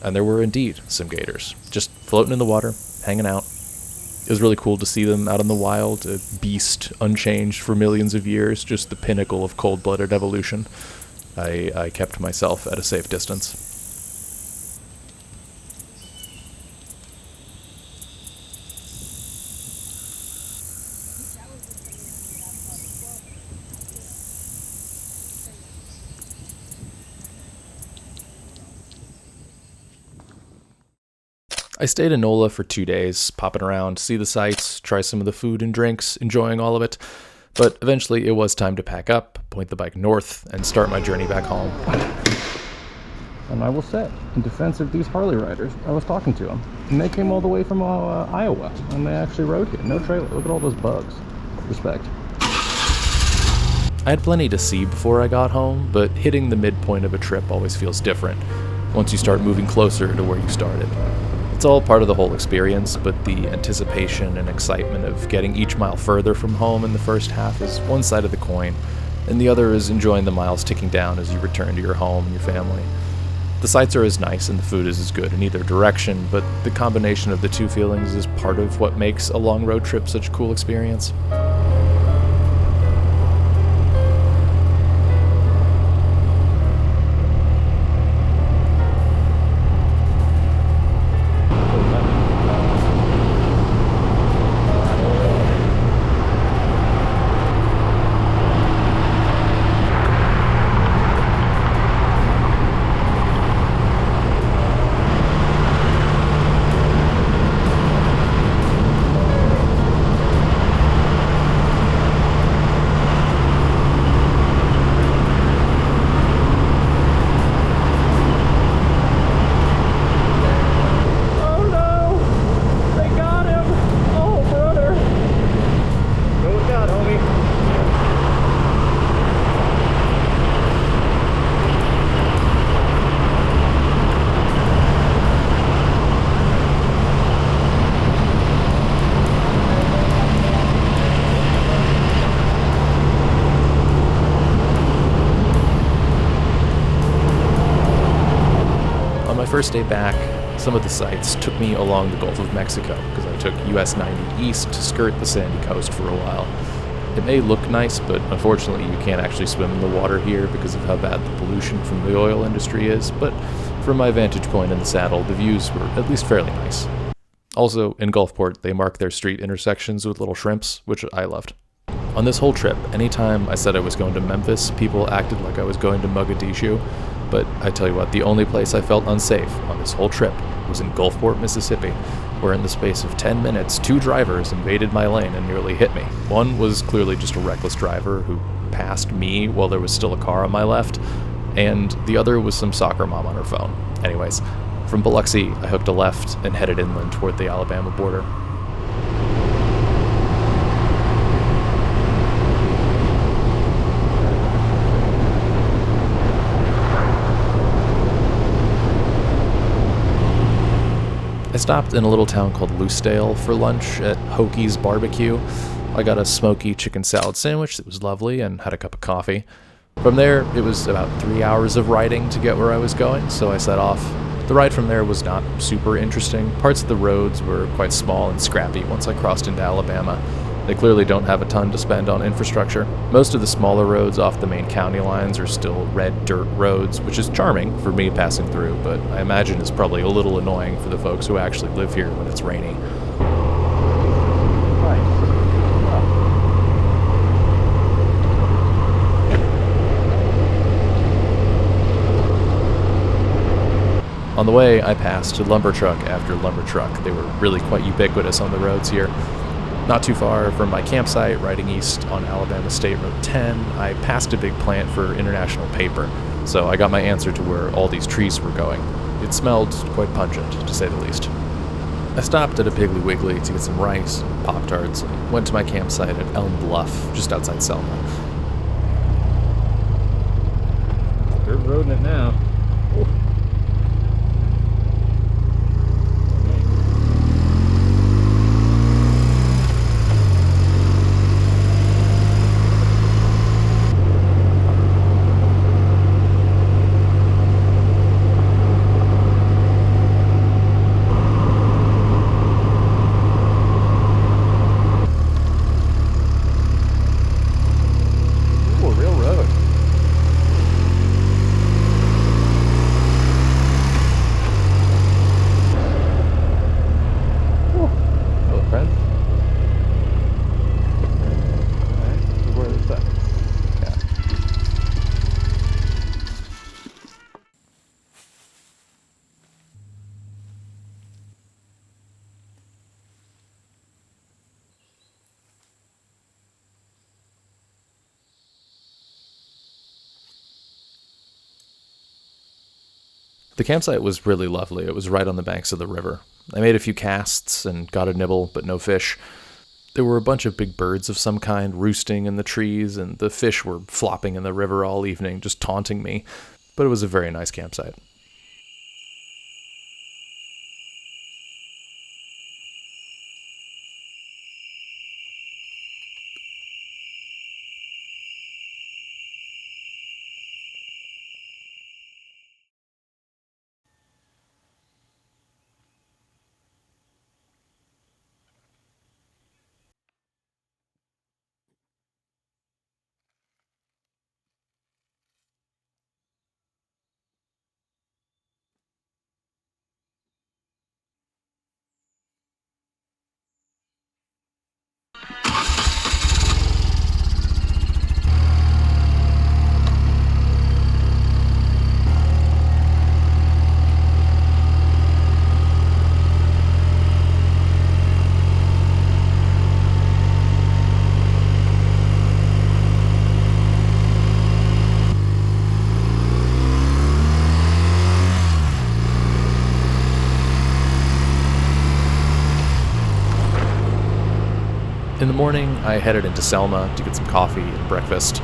S2: And there were indeed some gators, just floating in the water, hanging out. It was really cool to see them out in the wild, a beast unchanged for millions of years, just the pinnacle of cold-blooded evolution. I kept myself at a safe distance. I stayed in NOLA for 2 days, popping around, see the sights, try some of the food and drinks, enjoying all of it. But eventually it was time to pack up, point the bike north, and start my journey back home.
S1: And I will say, in defense of these Harley riders, I was talking to them, and they came all the way from Iowa, and they actually rode here. No trailer. Look at all those bugs. Respect.
S2: I had plenty to see before I got home, but hitting the midpoint of a trip always feels different once you start moving closer to where you started. It's all part of the whole experience, but the anticipation and excitement of getting each mile further from home in the first half is one side of the coin, and the other is enjoying the miles ticking down as you return to your home and your family. The sights are as nice and the food is as good in either direction, but the combination of the two feelings is part of what makes a long road trip such a cool experience. First day back, some of the sights took me along the Gulf of Mexico because I took US 90 east to skirt the sandy coast for a while. It may look nice, but unfortunately you can't actually swim in the water here because of how bad the pollution from the oil industry is, but from my vantage point in the saddle, the views were at least fairly nice. Also, in Gulfport, they mark their street intersections with little shrimps, which I loved. On this whole trip, anytime I said I was going to Memphis, people acted like I was going to Mogadishu. But I tell you what, the only place I felt unsafe on this whole trip was in Gulfport, Mississippi, where in the space of 10 minutes, 2 drivers invaded my lane and nearly hit me. One was clearly just a reckless driver who passed me while there was still a car on my left, and the other was some soccer mom on her phone. Anyways, from Biloxi, I hooked a left and headed inland toward the Alabama border. I stopped in a little town called Clarksdale for lunch at Hokey's Barbecue. I got a smoky chicken salad sandwich that was lovely and had a cup of coffee. From there, it was about 3 hours of riding to get where I was going, so I set off. The ride from there was not super interesting. Parts of the roads were quite small and scrappy once I crossed into Alabama. They clearly don't have a ton to spend on infrastructure. Most of the smaller roads off the main county lines are still red dirt roads, which is charming for me passing through, but I imagine it's probably a little annoying for the folks who actually live here when it's rainy. On the way, I passed lumber truck after lumber truck. They were really quite ubiquitous on the roads here. Not too far from my campsite, riding east on Alabama State Road 10, I passed a big plant for international paper, so I got my answer to where all these trees were going. It smelled quite pungent, to say the least. I stopped at a Piggly Wiggly to get some rice, Pop-Tarts, and went to my campsite at Elm Bluff, just outside Selma.
S1: They're roading it now.
S2: The campsite was really lovely. It was right on the banks of the river. I made a few casts and got a nibble, but no fish. There were a bunch of big birds of some kind roosting in the trees, and the fish were flopping in the river all evening, just taunting me. But it was a very nice campsite. In the morning, I headed into Selma to get some coffee and breakfast.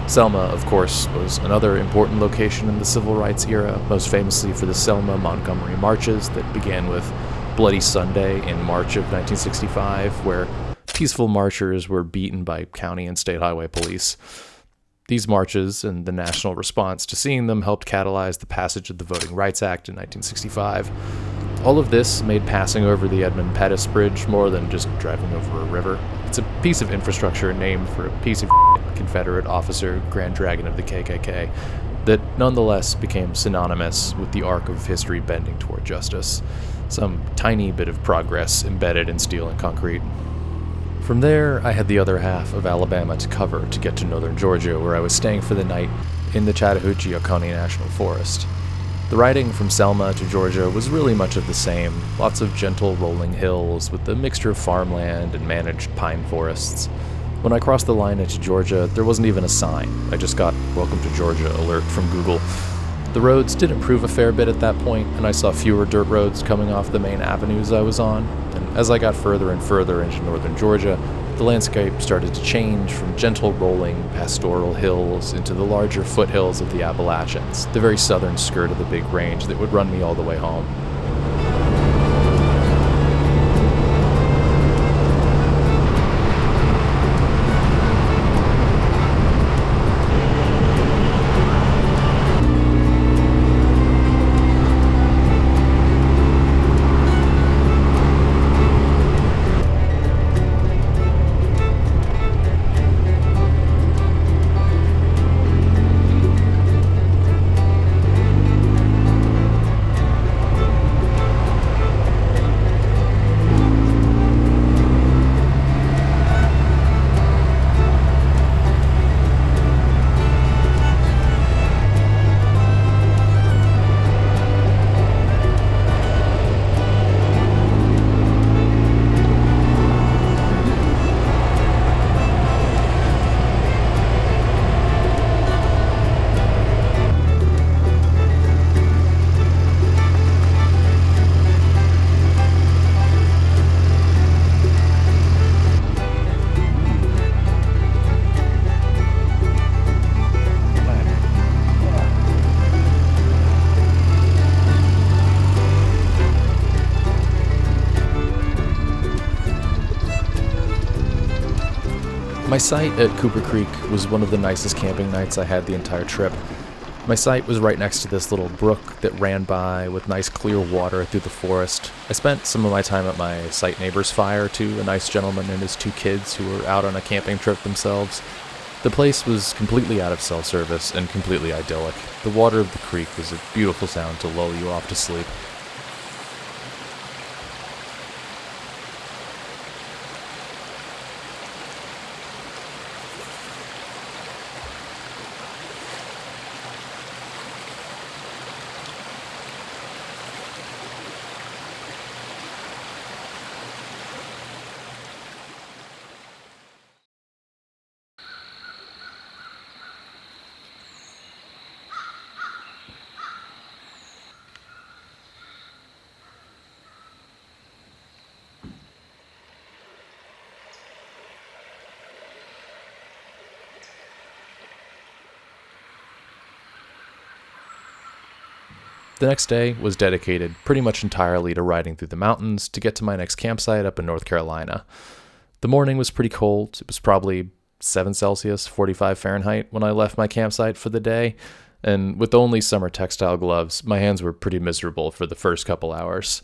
S2: Selma, of course, was another important location in the civil rights era, most famously for the Selma-Montgomery marches that began with Bloody Sunday in March of 1965, where peaceful marchers were beaten by county and state highway police. These marches and the national response to seeing them helped catalyze the passage of the Voting Rights Act in 1965. All of this made passing over the Edmund Pettus Bridge more than just driving over a river. It's a piece of infrastructure named for a piece of Confederate officer, Grand Dragon of the KKK, that nonetheless became synonymous with the arc of history bending toward justice. Some tiny bit of progress embedded in steel and concrete. From there, I had the other half of Alabama to cover to get to northern Georgia, where I was staying for the night in the Chattahoochee-Oconee National Forest. The riding from Selma to Georgia was really much of the same, lots of gentle rolling hills with a mixture of farmland and managed pine forests. When I crossed the line into Georgia, there wasn't even a sign. I just got "Welcome to Georgia" alert from Google. The roads did improve a fair bit at that point, and I saw fewer dirt roads coming off the main avenues I was on. And as I got further and further into northern Georgia, the landscape started to change from gentle rolling pastoral hills into the larger foothills of the Appalachians, the very southern skirt of the big range that would run me all the way home. My site at Cooper Creek was one of the nicest camping nights I had the entire trip. My site was right next to this little brook that ran by with nice clear water through the forest. I spent some of my time at my site neighbor's fire too, a nice gentleman and his 2 kids who were out on a camping trip themselves. The place was completely out of cell service and completely idyllic. The water of the creek was a beautiful sound to lull you off to sleep. The next day was dedicated pretty much entirely to riding through the mountains to get to my next campsite up in North Carolina. The morning was pretty cold. It was probably 7 Celsius, 45 Fahrenheit when I left my campsite for the day, and with only summer textile gloves, my hands were pretty miserable for the first couple hours.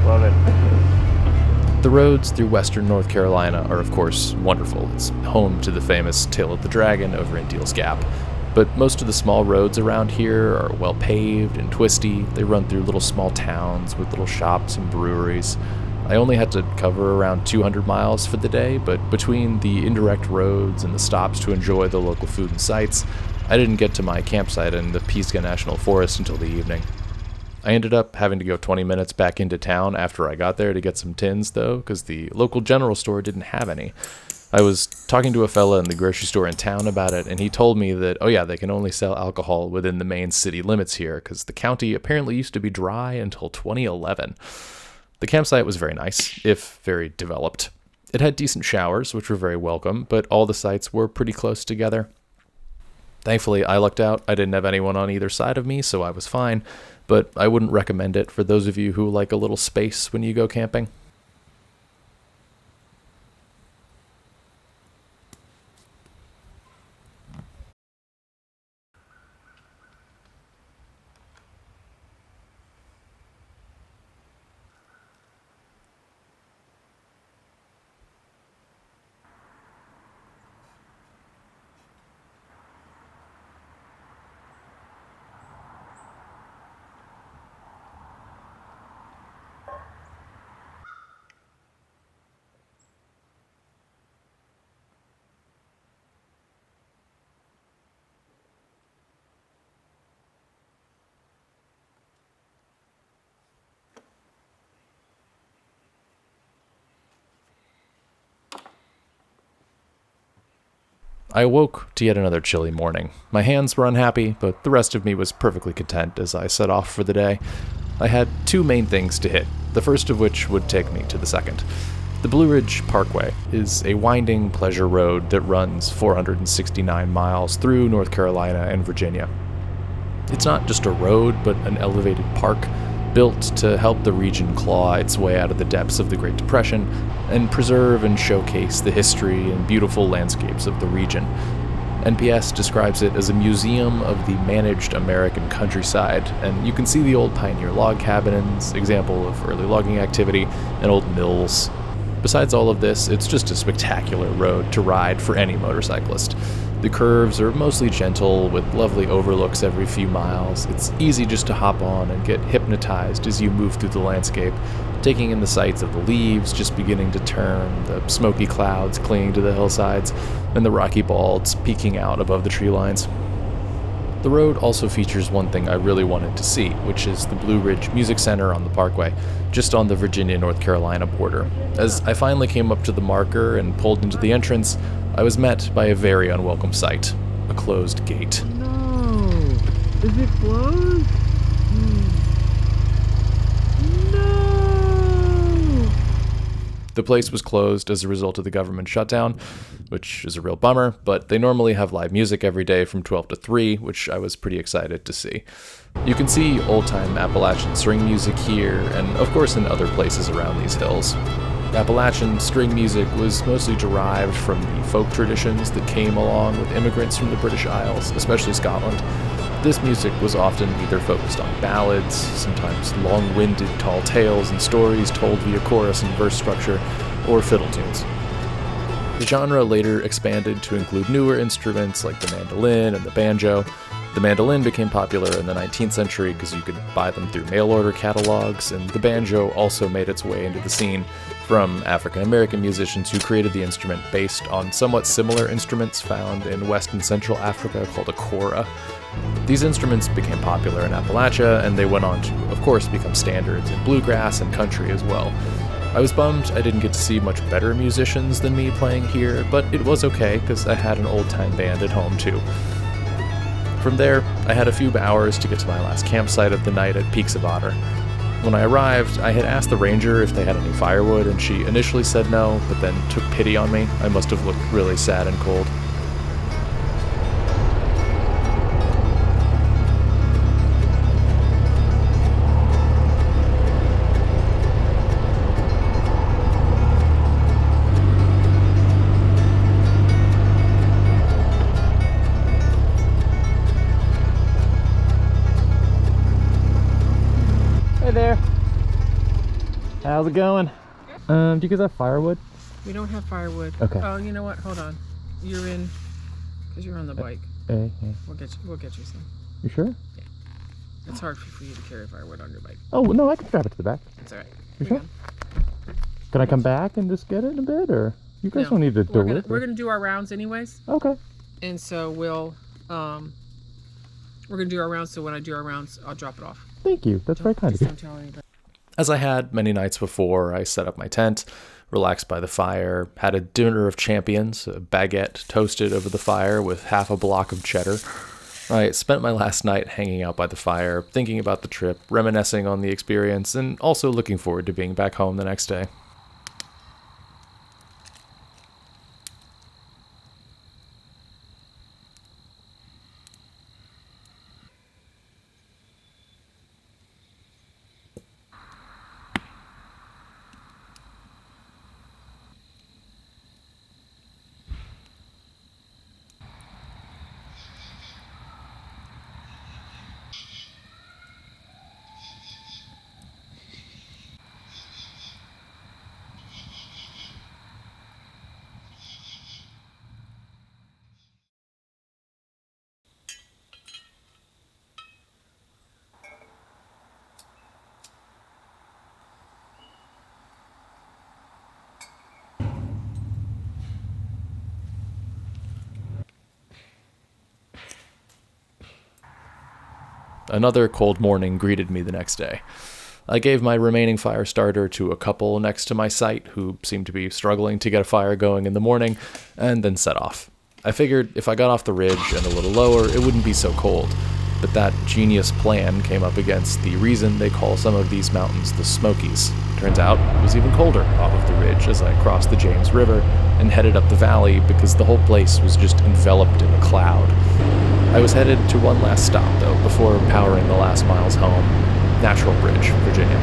S5: Love it.
S2: The roads through western North Carolina are, of course, wonderful. It's home to the famous Tail of the Dragon over in Deals Gap. But most of the small roads around here are well paved and twisty. They run through little small towns with little shops and breweries. I only had to cover around 200 miles for the day, but between the indirect roads and the stops to enjoy the local food and sights, I didn't get to my campsite in the Pisgah National Forest until the evening. I ended up having to go 20 minutes back into town after I got there to get some tins, though, because the local general store didn't have any. I was talking to a fella in the grocery store in town about it, and he told me that, oh yeah, they can only sell alcohol within the main city limits here, because the county apparently used to be dry until 2011. The campsite was very nice, if very developed. It had decent showers, which were very welcome, but all the sites were pretty close together. Thankfully, I lucked out. I didn't have anyone on either side of me, so I was fine, but I wouldn't recommend it for those of you who like a little space when you go camping. I awoke to yet another chilly morning. My hands were unhappy, but the rest of me was perfectly content as I set off for the day. I had two main things to hit, the first of which would take me to the second. The Blue Ridge Parkway is a winding pleasure road that runs 469 miles through North Carolina and Virginia. It's not just a road, but an elevated park built to help the region claw its way out of the depths of the Great Depression and preserve and showcase the history and beautiful landscapes of the region. NPS describes it as a museum of the managed American countryside, and you can see the old pioneer log cabins, example of early logging activity, and old mills. Besides all of this, it's just a spectacular road to ride for any motorcyclist. The curves are mostly gentle, with lovely overlooks every few miles. It's easy just to hop on and get hypnotized as you move through the landscape, taking in the sights of the leaves just beginning to turn, the smoky clouds clinging to the hillsides, and the rocky balds peeking out above the tree lines. The road also features one thing I really wanted to see, which is the Blue Ridge Music Center on the Parkway, just on the Virginia-North Carolina border. As I finally came up to the marker and pulled into the entrance, I was met by a very unwelcome sight, a closed gate.
S5: No! Is it closed? No!
S2: The place was closed as a result of the government shutdown, which is a real bummer, but they normally have live music every day from 12 to 3, which I was pretty excited to see. You can see old-time Appalachian string music here, and of course in other places around these hills. Appalachian string music was mostly derived from the folk traditions that came along with immigrants from the British Isles, especially Scotland. This music was often either focused on ballads, sometimes long-winded tall tales and stories told via chorus and verse structure, or fiddle tunes. The genre later expanded to include newer instruments like the mandolin and the banjo. The mandolin became popular in the 19th century because you could buy them through mail-order catalogs, and the banjo also made its way into the scene from African-American musicians who created the instrument based on somewhat similar instruments found in West and Central Africa called a kora. These instruments became popular in Appalachia, and they went on to, of course, become standards in bluegrass and country as well. I was bummed I didn't get to see much better musicians than me playing here, but it was okay because I had an old-time band at home too. From there, I had a few hours to get to my last campsite of the night at Peaks of Otter. When I arrived, I had asked the ranger if they had any firewood, and she initially said no, but then took pity on me. I must have looked really sad and cold.
S5: Hey there. How's it going? Do you guys have firewood?
S3: We don't have firewood.
S5: Okay.
S3: Oh, you know what? Hold on. You're in, because you're on the bike.
S5: Hey.
S3: We'll get you some.
S5: You sure?
S3: It's hard for you to carry firewood on your bike.
S5: Oh, no, I can strap it to the back.
S3: It's all right.
S5: You sure? Can I come back and just get it in a bit, or you guys don't need to deliver?
S3: We're gonna do our rounds anyways,
S5: Okay.
S3: and so we're gonna do our rounds. So when I do our rounds, I'll drop it off.
S5: Thank you. That's very kind of
S3: Just
S5: you.
S3: don't tell anybody.
S2: As I had many nights before, I set up my tent, relaxed by the fire, had a dinner of champions, a baguette toasted over the fire with half a block of cheddar. I spent my last night hanging out by the fire, thinking about the trip, reminiscing on the experience, and also looking forward to being back home the next day. Another cold morning greeted me the next day. I gave my remaining fire starter to a couple next to my site who seemed to be struggling to get a fire going in the morning, and then set off. I figured if I got off the ridge and a little lower, it wouldn't be so cold. But that genius plan came up against the reason they call some of these mountains the Smokies. Turns out it was even colder off of the ridge as I crossed the James River and headed up the valley because the whole place was just enveloped in a cloud. I was headed to one last stop, though, before powering the last miles home. Natural Bridge, Virginia.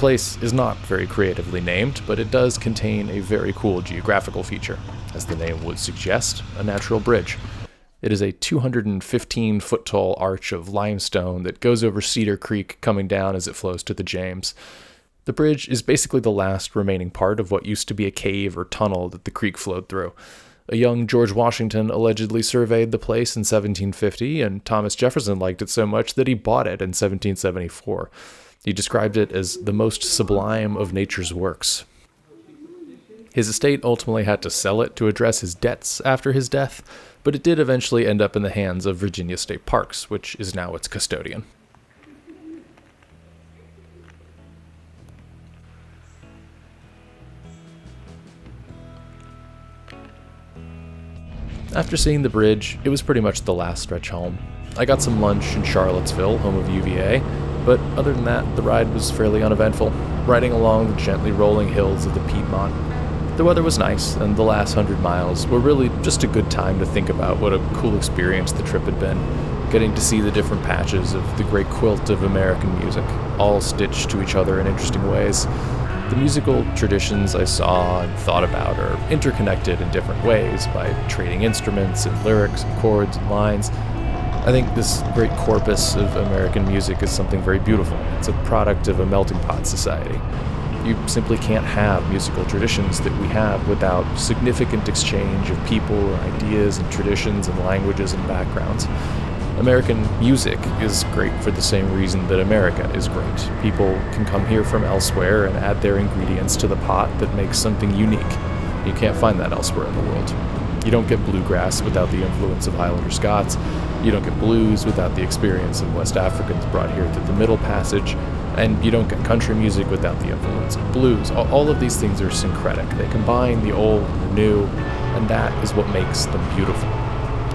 S2: place is not very creatively named, but it does contain a very cool geographical feature. As the name would suggest, a natural bridge. It is a 215-foot-tall arch of limestone that goes over Cedar Creek, coming down as it flows to the James. The bridge is basically the last remaining part of what used to be a cave or tunnel that the creek flowed through. A young George Washington allegedly surveyed the place in 1750, and Thomas Jefferson liked it so much that he bought it in 1774. He described it as the most sublime of nature's works. His estate ultimately had to sell it to address his debts after his death, but it did eventually end up in the hands of Virginia State Parks, which is now its custodian. After seeing the bridge, it was pretty much the last stretch home. I got some lunch in Charlottesville, home of UVA, but other than that, the ride was fairly uneventful, riding along the gently rolling hills of the Piedmont. The weather was nice, and the last 100 miles were really just a good time to think about what a cool experience the trip had been, getting to see the different patches of the great quilt of American music, all stitched to each other in interesting ways. The musical traditions I saw and thought about are interconnected in different ways by trading instruments and lyrics and chords and lines. I think this great corpus of American music is something very beautiful. It's a product of a melting pot society. You simply can't have musical traditions that we have without significant exchange of people, ideas, and traditions and languages and backgrounds. American music is great for the same reason that America is great. People can come here from elsewhere and add their ingredients to the pot that makes something unique. You can't find that elsewhere in the world. You don't get bluegrass without the influence of Highlander Scots. You don't get blues without the experience of West Africans brought here through the Middle Passage. And you don't get country music without the influence of blues. All of these things are syncretic. They combine the old and the new, and that is what makes them beautiful.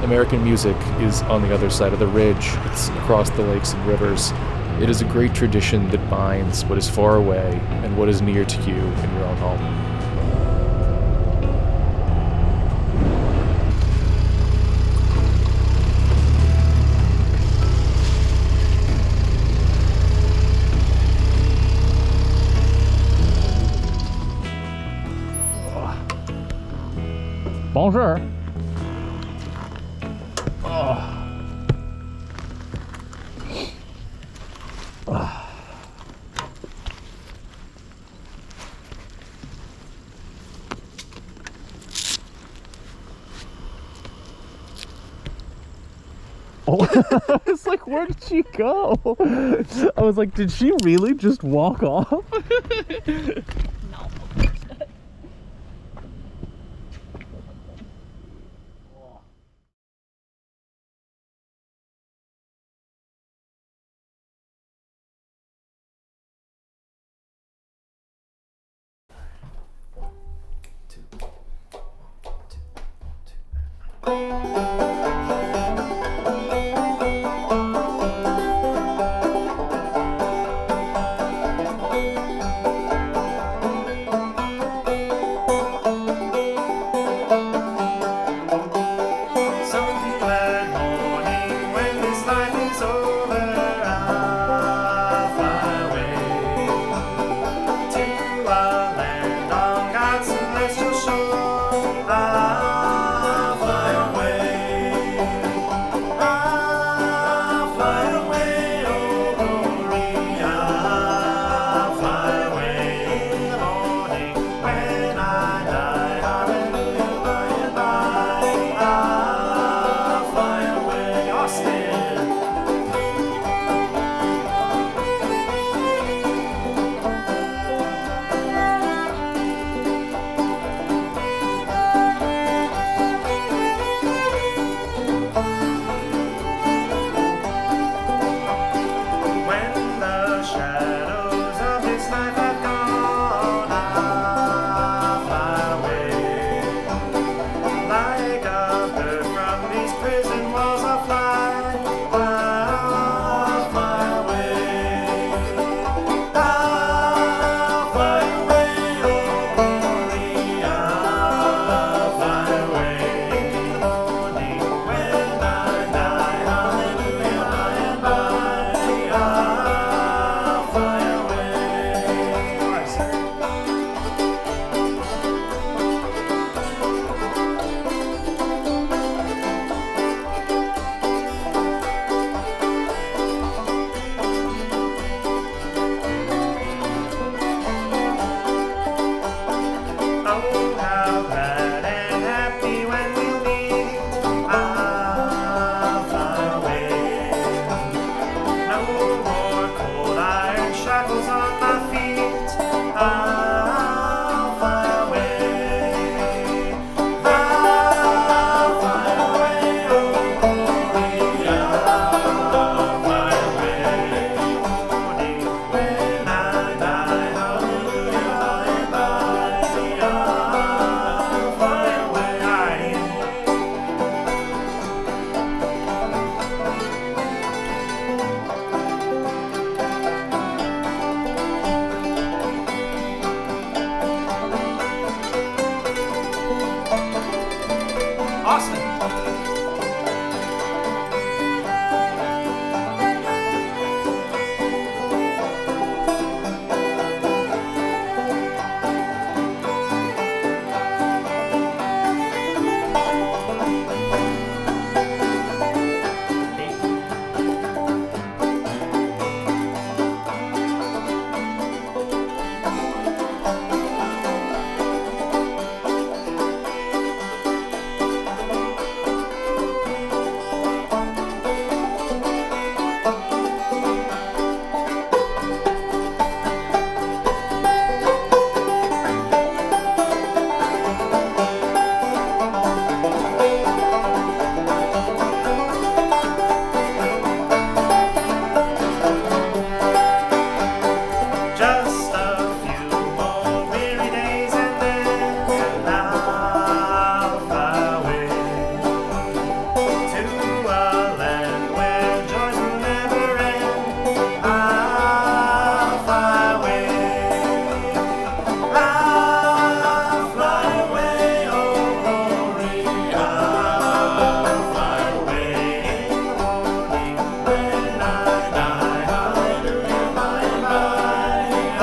S2: American music is on the other side of the ridge. It's across the lakes and rivers. It is a great tradition that binds what is far away and what is near to you in your own home.
S5: Bonjour. I was like, where did she go? I was like, did she really just walk off?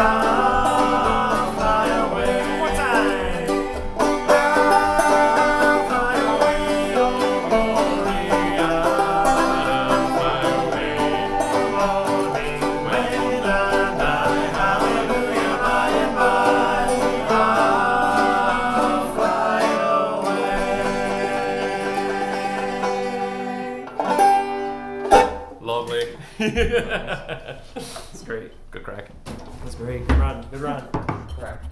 S6: I'll fly away. One more time. I'll fly away, oh glory. I'll fly away. Morning when I die, hallelujah, by and by. I'll fly away.
S2: Lovely.
S6: That's great.
S2: Good crack.
S6: That's great. Good run. Good run.
S2: Crack.